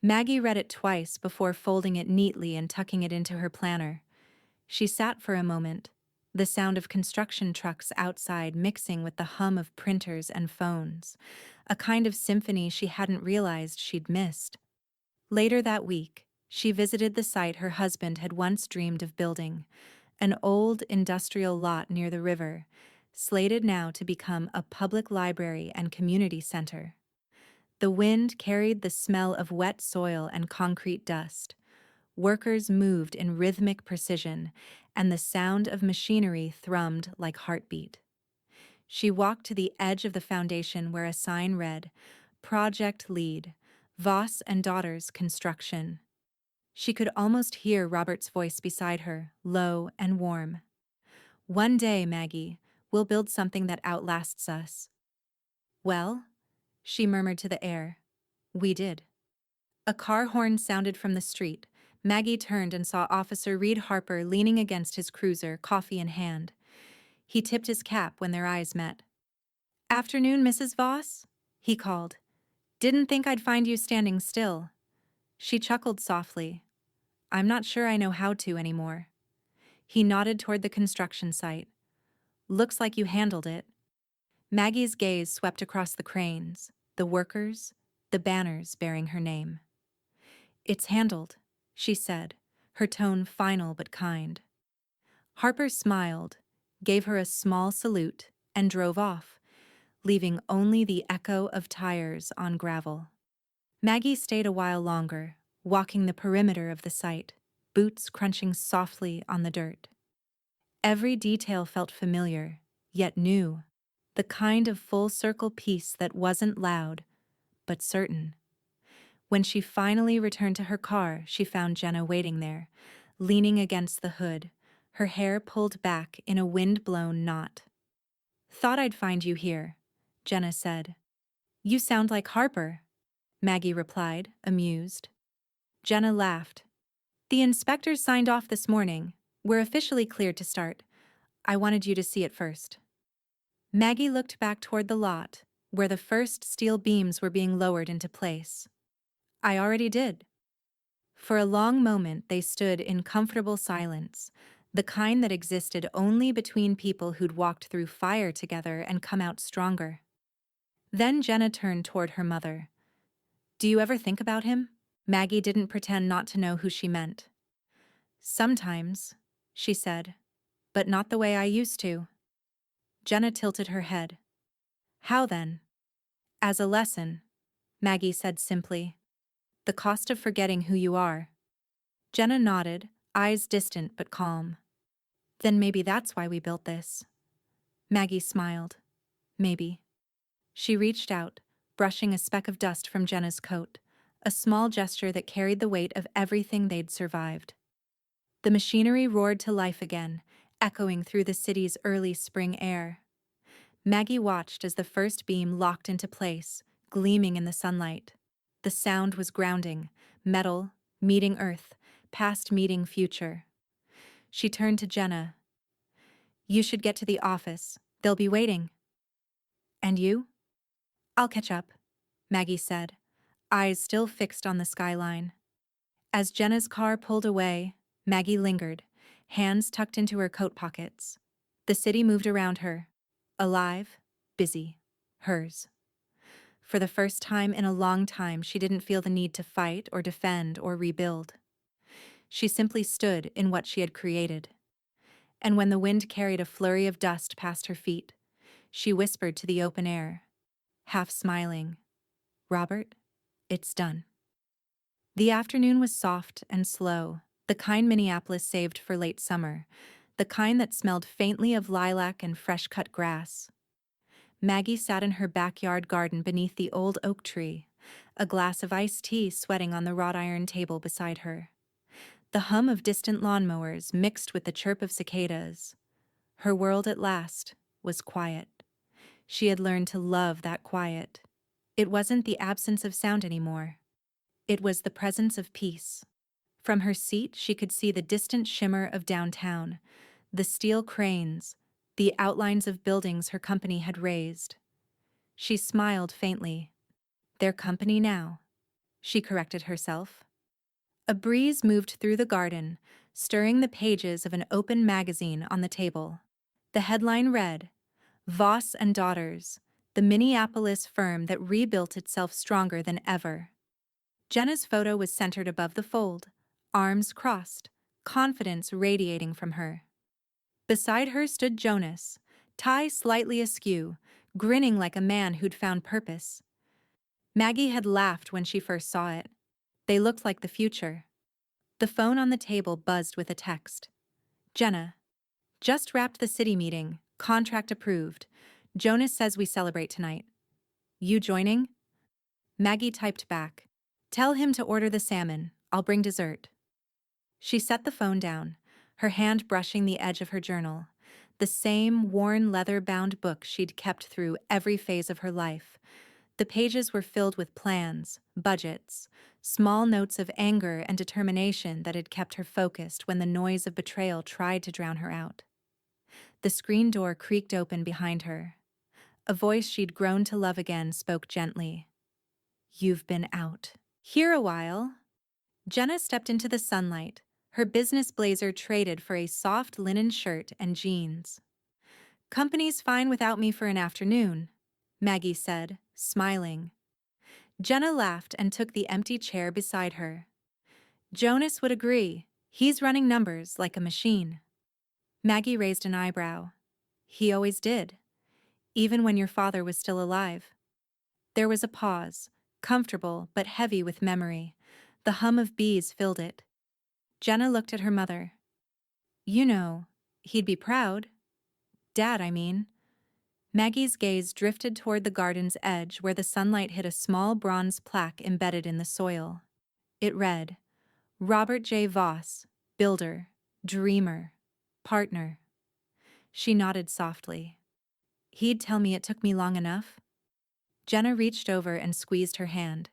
Maggie read it twice before folding it neatly and tucking it into her planner. She sat for a moment, the sound of construction trucks outside mixing with the hum of printers and phones, a kind of symphony she hadn't realized she'd missed. Later that week, she visited the site her husband had once dreamed of building, an old industrial lot near the river, slated now to become a public library and community center. The wind carried the smell of wet soil and concrete dust. Workers moved in rhythmic precision, and the sound of machinery thrummed like heartbeat. She walked to the edge of the foundation where a sign read, Project Lead, Voss and Daughters Construction. She could almost hear Robert's voice beside her, low and warm. One day, Maggie, we'll build something that outlasts us. Well, she murmured to the air. We did. A car horn sounded from the street. Maggie turned and saw Officer Reed Harper leaning against his cruiser, coffee in hand. He tipped his cap when their eyes met. Afternoon, Mrs. Voss? He called. Didn't think I'd find you standing still. She chuckled softly. I'm not sure I know how to anymore. He nodded toward the construction site. Looks like you handled it. Maggie's gaze swept across the cranes, the workers, the banners bearing her name. It's handled, she said, her tone final but kind. Harper smiled, gave her a small salute, and drove off, leaving only the echo of tires on gravel. Maggie stayed a while longer, walking the perimeter of the site, boots crunching softly on the dirt. Every detail felt familiar, yet new, the kind of full-circle peace that wasn't loud, but certain. When she finally returned to her car, she found Jenna waiting there, leaning against the hood, her hair pulled back in a wind-blown knot. Thought I'd find you here, Jenna said. You sound like Harper, Maggie replied, amused. Jenna laughed. The inspectors signed off this morning. We're officially cleared to start. I wanted you to see it first. Maggie looked back toward the lot, where the first steel beams were being lowered into place. I already did. For a long moment they stood in comfortable silence, the kind that existed only between people who'd walked through fire together and come out stronger. Then Jenna turned toward her mother. Do you ever think about him? Maggie didn't pretend not to know who she meant. Sometimes, she said, but not the way I used to. Jenna tilted her head. How then? As a lesson, Maggie said simply. The cost of forgetting who you are. Jenna nodded, eyes distant but calm. Then maybe that's why we built this. Maggie smiled. Maybe. She reached out, brushing a speck of dust from Jenna's coat, a small gesture that carried the weight of everything they'd survived. The machinery roared to life again, echoing through the city's early spring air. Maggie watched as the first beam locked into place, gleaming in the sunlight. The sound was grounding, metal, meeting earth, past meeting future. She turned to Jenna. You should get to the office. They'll be waiting. And you? I'll catch up, Maggie said, eyes still fixed on the skyline. As Jenna's car pulled away, Maggie lingered, hands tucked into her coat pockets. The city moved around her, alive, busy, hers. For the first time in a long time, she didn't feel the need to fight or defend or rebuild. She simply stood in what she had created. And when the wind carried a flurry of dust past her feet, she whispered to the open air, half smiling, Robert? It's done. The afternoon was soft and slow, the kind Minneapolis saved for late summer, the kind that smelled faintly of lilac and fresh-cut grass. Maggie sat in her backyard garden beneath the old oak tree, a glass of iced tea sweating on the wrought iron table beside her. The hum of distant lawnmowers mixed with the chirp of cicadas. Her world at last was quiet. She had learned to love that quiet. It wasn't the absence of sound anymore. It was the presence of peace. From her seat, she could see the distant shimmer of downtown, the steel cranes, the outlines of buildings her company had raised. She smiled faintly. Their company now, she corrected herself. A breeze moved through the garden, stirring the pages of an open magazine on the table. The headline read, "Voss and Daughters, the Minneapolis firm that rebuilt itself stronger than ever." Jenna's photo was centered above the fold, arms crossed, confidence radiating from her. Beside her stood Jonas, tie slightly askew, grinning like a man who'd found purpose. Maggie had laughed when she first saw it. They looked like the future. The phone on the table buzzed with a text. "Jenna, just wrapped the city meeting, contract approved. Jonas says we celebrate tonight. You joining?" Maggie typed back, "Tell him to order the salmon, I'll bring dessert." She set the phone down, her hand brushing the edge of her journal, the same worn leather-bound book she'd kept through every phase of her life. The pages were filled with plans, budgets, small notes of anger and determination that had kept her focused when the noise of betrayal tried to drown her out. The screen door creaked open behind her. A voice she'd grown to love again spoke gently. "You've been out. Here a while." Jenna stepped into the sunlight, her business blazer traded for a soft linen shirt and jeans. "Company's fine without me for an afternoon," Maggie said, smiling. Jenna laughed and took the empty chair beside her. "Jonas would agree. He's running numbers like a machine." Maggie raised an eyebrow. "He always did. Even when your father was still alive." There was a pause, comfortable but heavy with memory. The hum of bees filled it. Jenna looked at her mother. "You know, he'd be proud. Dad, I mean." Maggie's gaze drifted toward the garden's edge where the sunlight hit a small bronze plaque embedded in the soil. It read, "Robert J. Voss, builder, dreamer, partner." She nodded softly. "He'd tell me it took me long enough." Jenna reached over and squeezed her hand.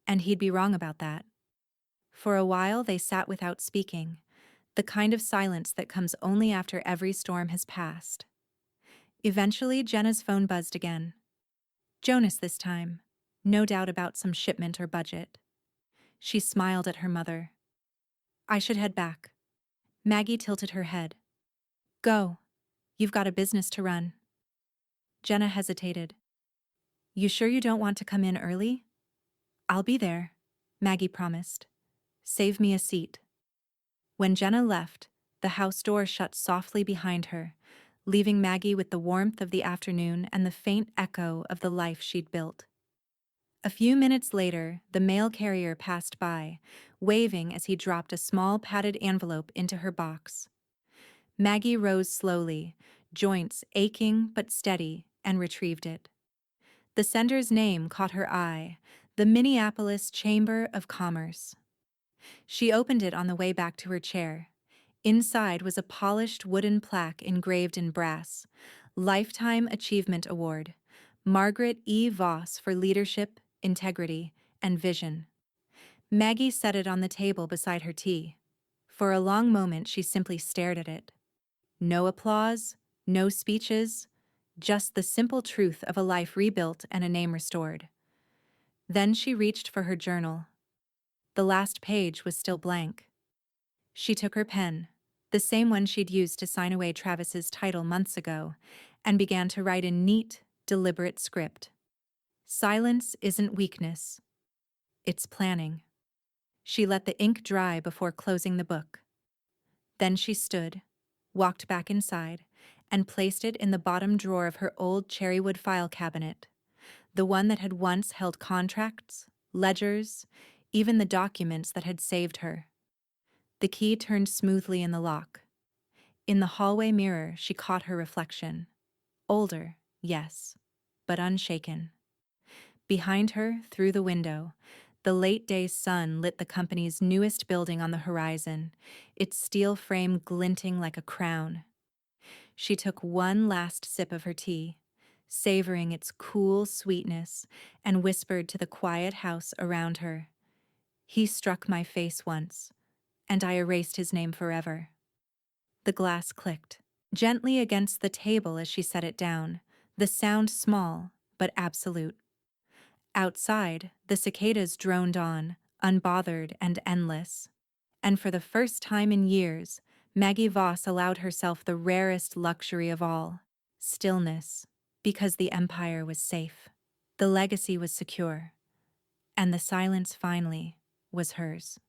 And he'd be wrong about that. For a while they sat without speaking, the kind of silence that comes only after every storm has passed. Eventually, Jenna's phone buzzed again. Jonas this time, no doubt about some shipment or budget. She smiled at her mother. "I should head back." Maggie tilted her head. "Go. You've got a business to run." Jenna hesitated. "You sure you don't want to come in early?" "I'll be there," Maggie promised. "Save me a seat." When Jenna left, the house door shut softly behind her, leaving Maggie with the warmth of the afternoon and the faint echo of the life she'd built. A few minutes later, the mail carrier passed by, waving as he dropped a small padded envelope into her box. Maggie rose slowly, joints aching but steady, and retrieved it. The sender's name caught her eye, the Minneapolis Chamber of Commerce. She opened it on the way back to her chair. Inside was a polished wooden plaque engraved in brass, Lifetime Achievement Award, Margaret E. Voss for leadership, integrity, and vision. Maggie set it on the table beside her tea. For a long moment she simply stared at it. No applause, no speeches, just the simple truth of a life rebuilt and a name restored. Then she reached for her journal. The last page was still blank. She took her pen, the same one she'd used to sign away Travis's title months ago, and began to write in neat, deliberate script. Silence isn't weakness. It's planning. She let the ink dry before closing the book. Then she stood, walked back inside, and placed it in the bottom drawer of her old cherrywood file cabinet, the one that had once held contracts, ledgers, even the documents that had saved her. The key turned smoothly in the lock. In the hallway mirror, she caught her reflection. Older, yes, but unshaken. Behind her, through the window, the late-day sun lit the company's newest building on the horizon, its steel frame glinting like a crown. She took one last sip of her tea, savoring its cool sweetness, and whispered to the quiet house around her. He struck my face once, and I erased his name forever. The glass clicked, gently against the table as she set it down, the sound small, but absolute. Outside, the cicadas droned on, unbothered and endless. And for the first time in years, Maggie Voss allowed herself the rarest luxury of all: stillness, because the empire was safe. The legacy was secure, and the silence finally was hers.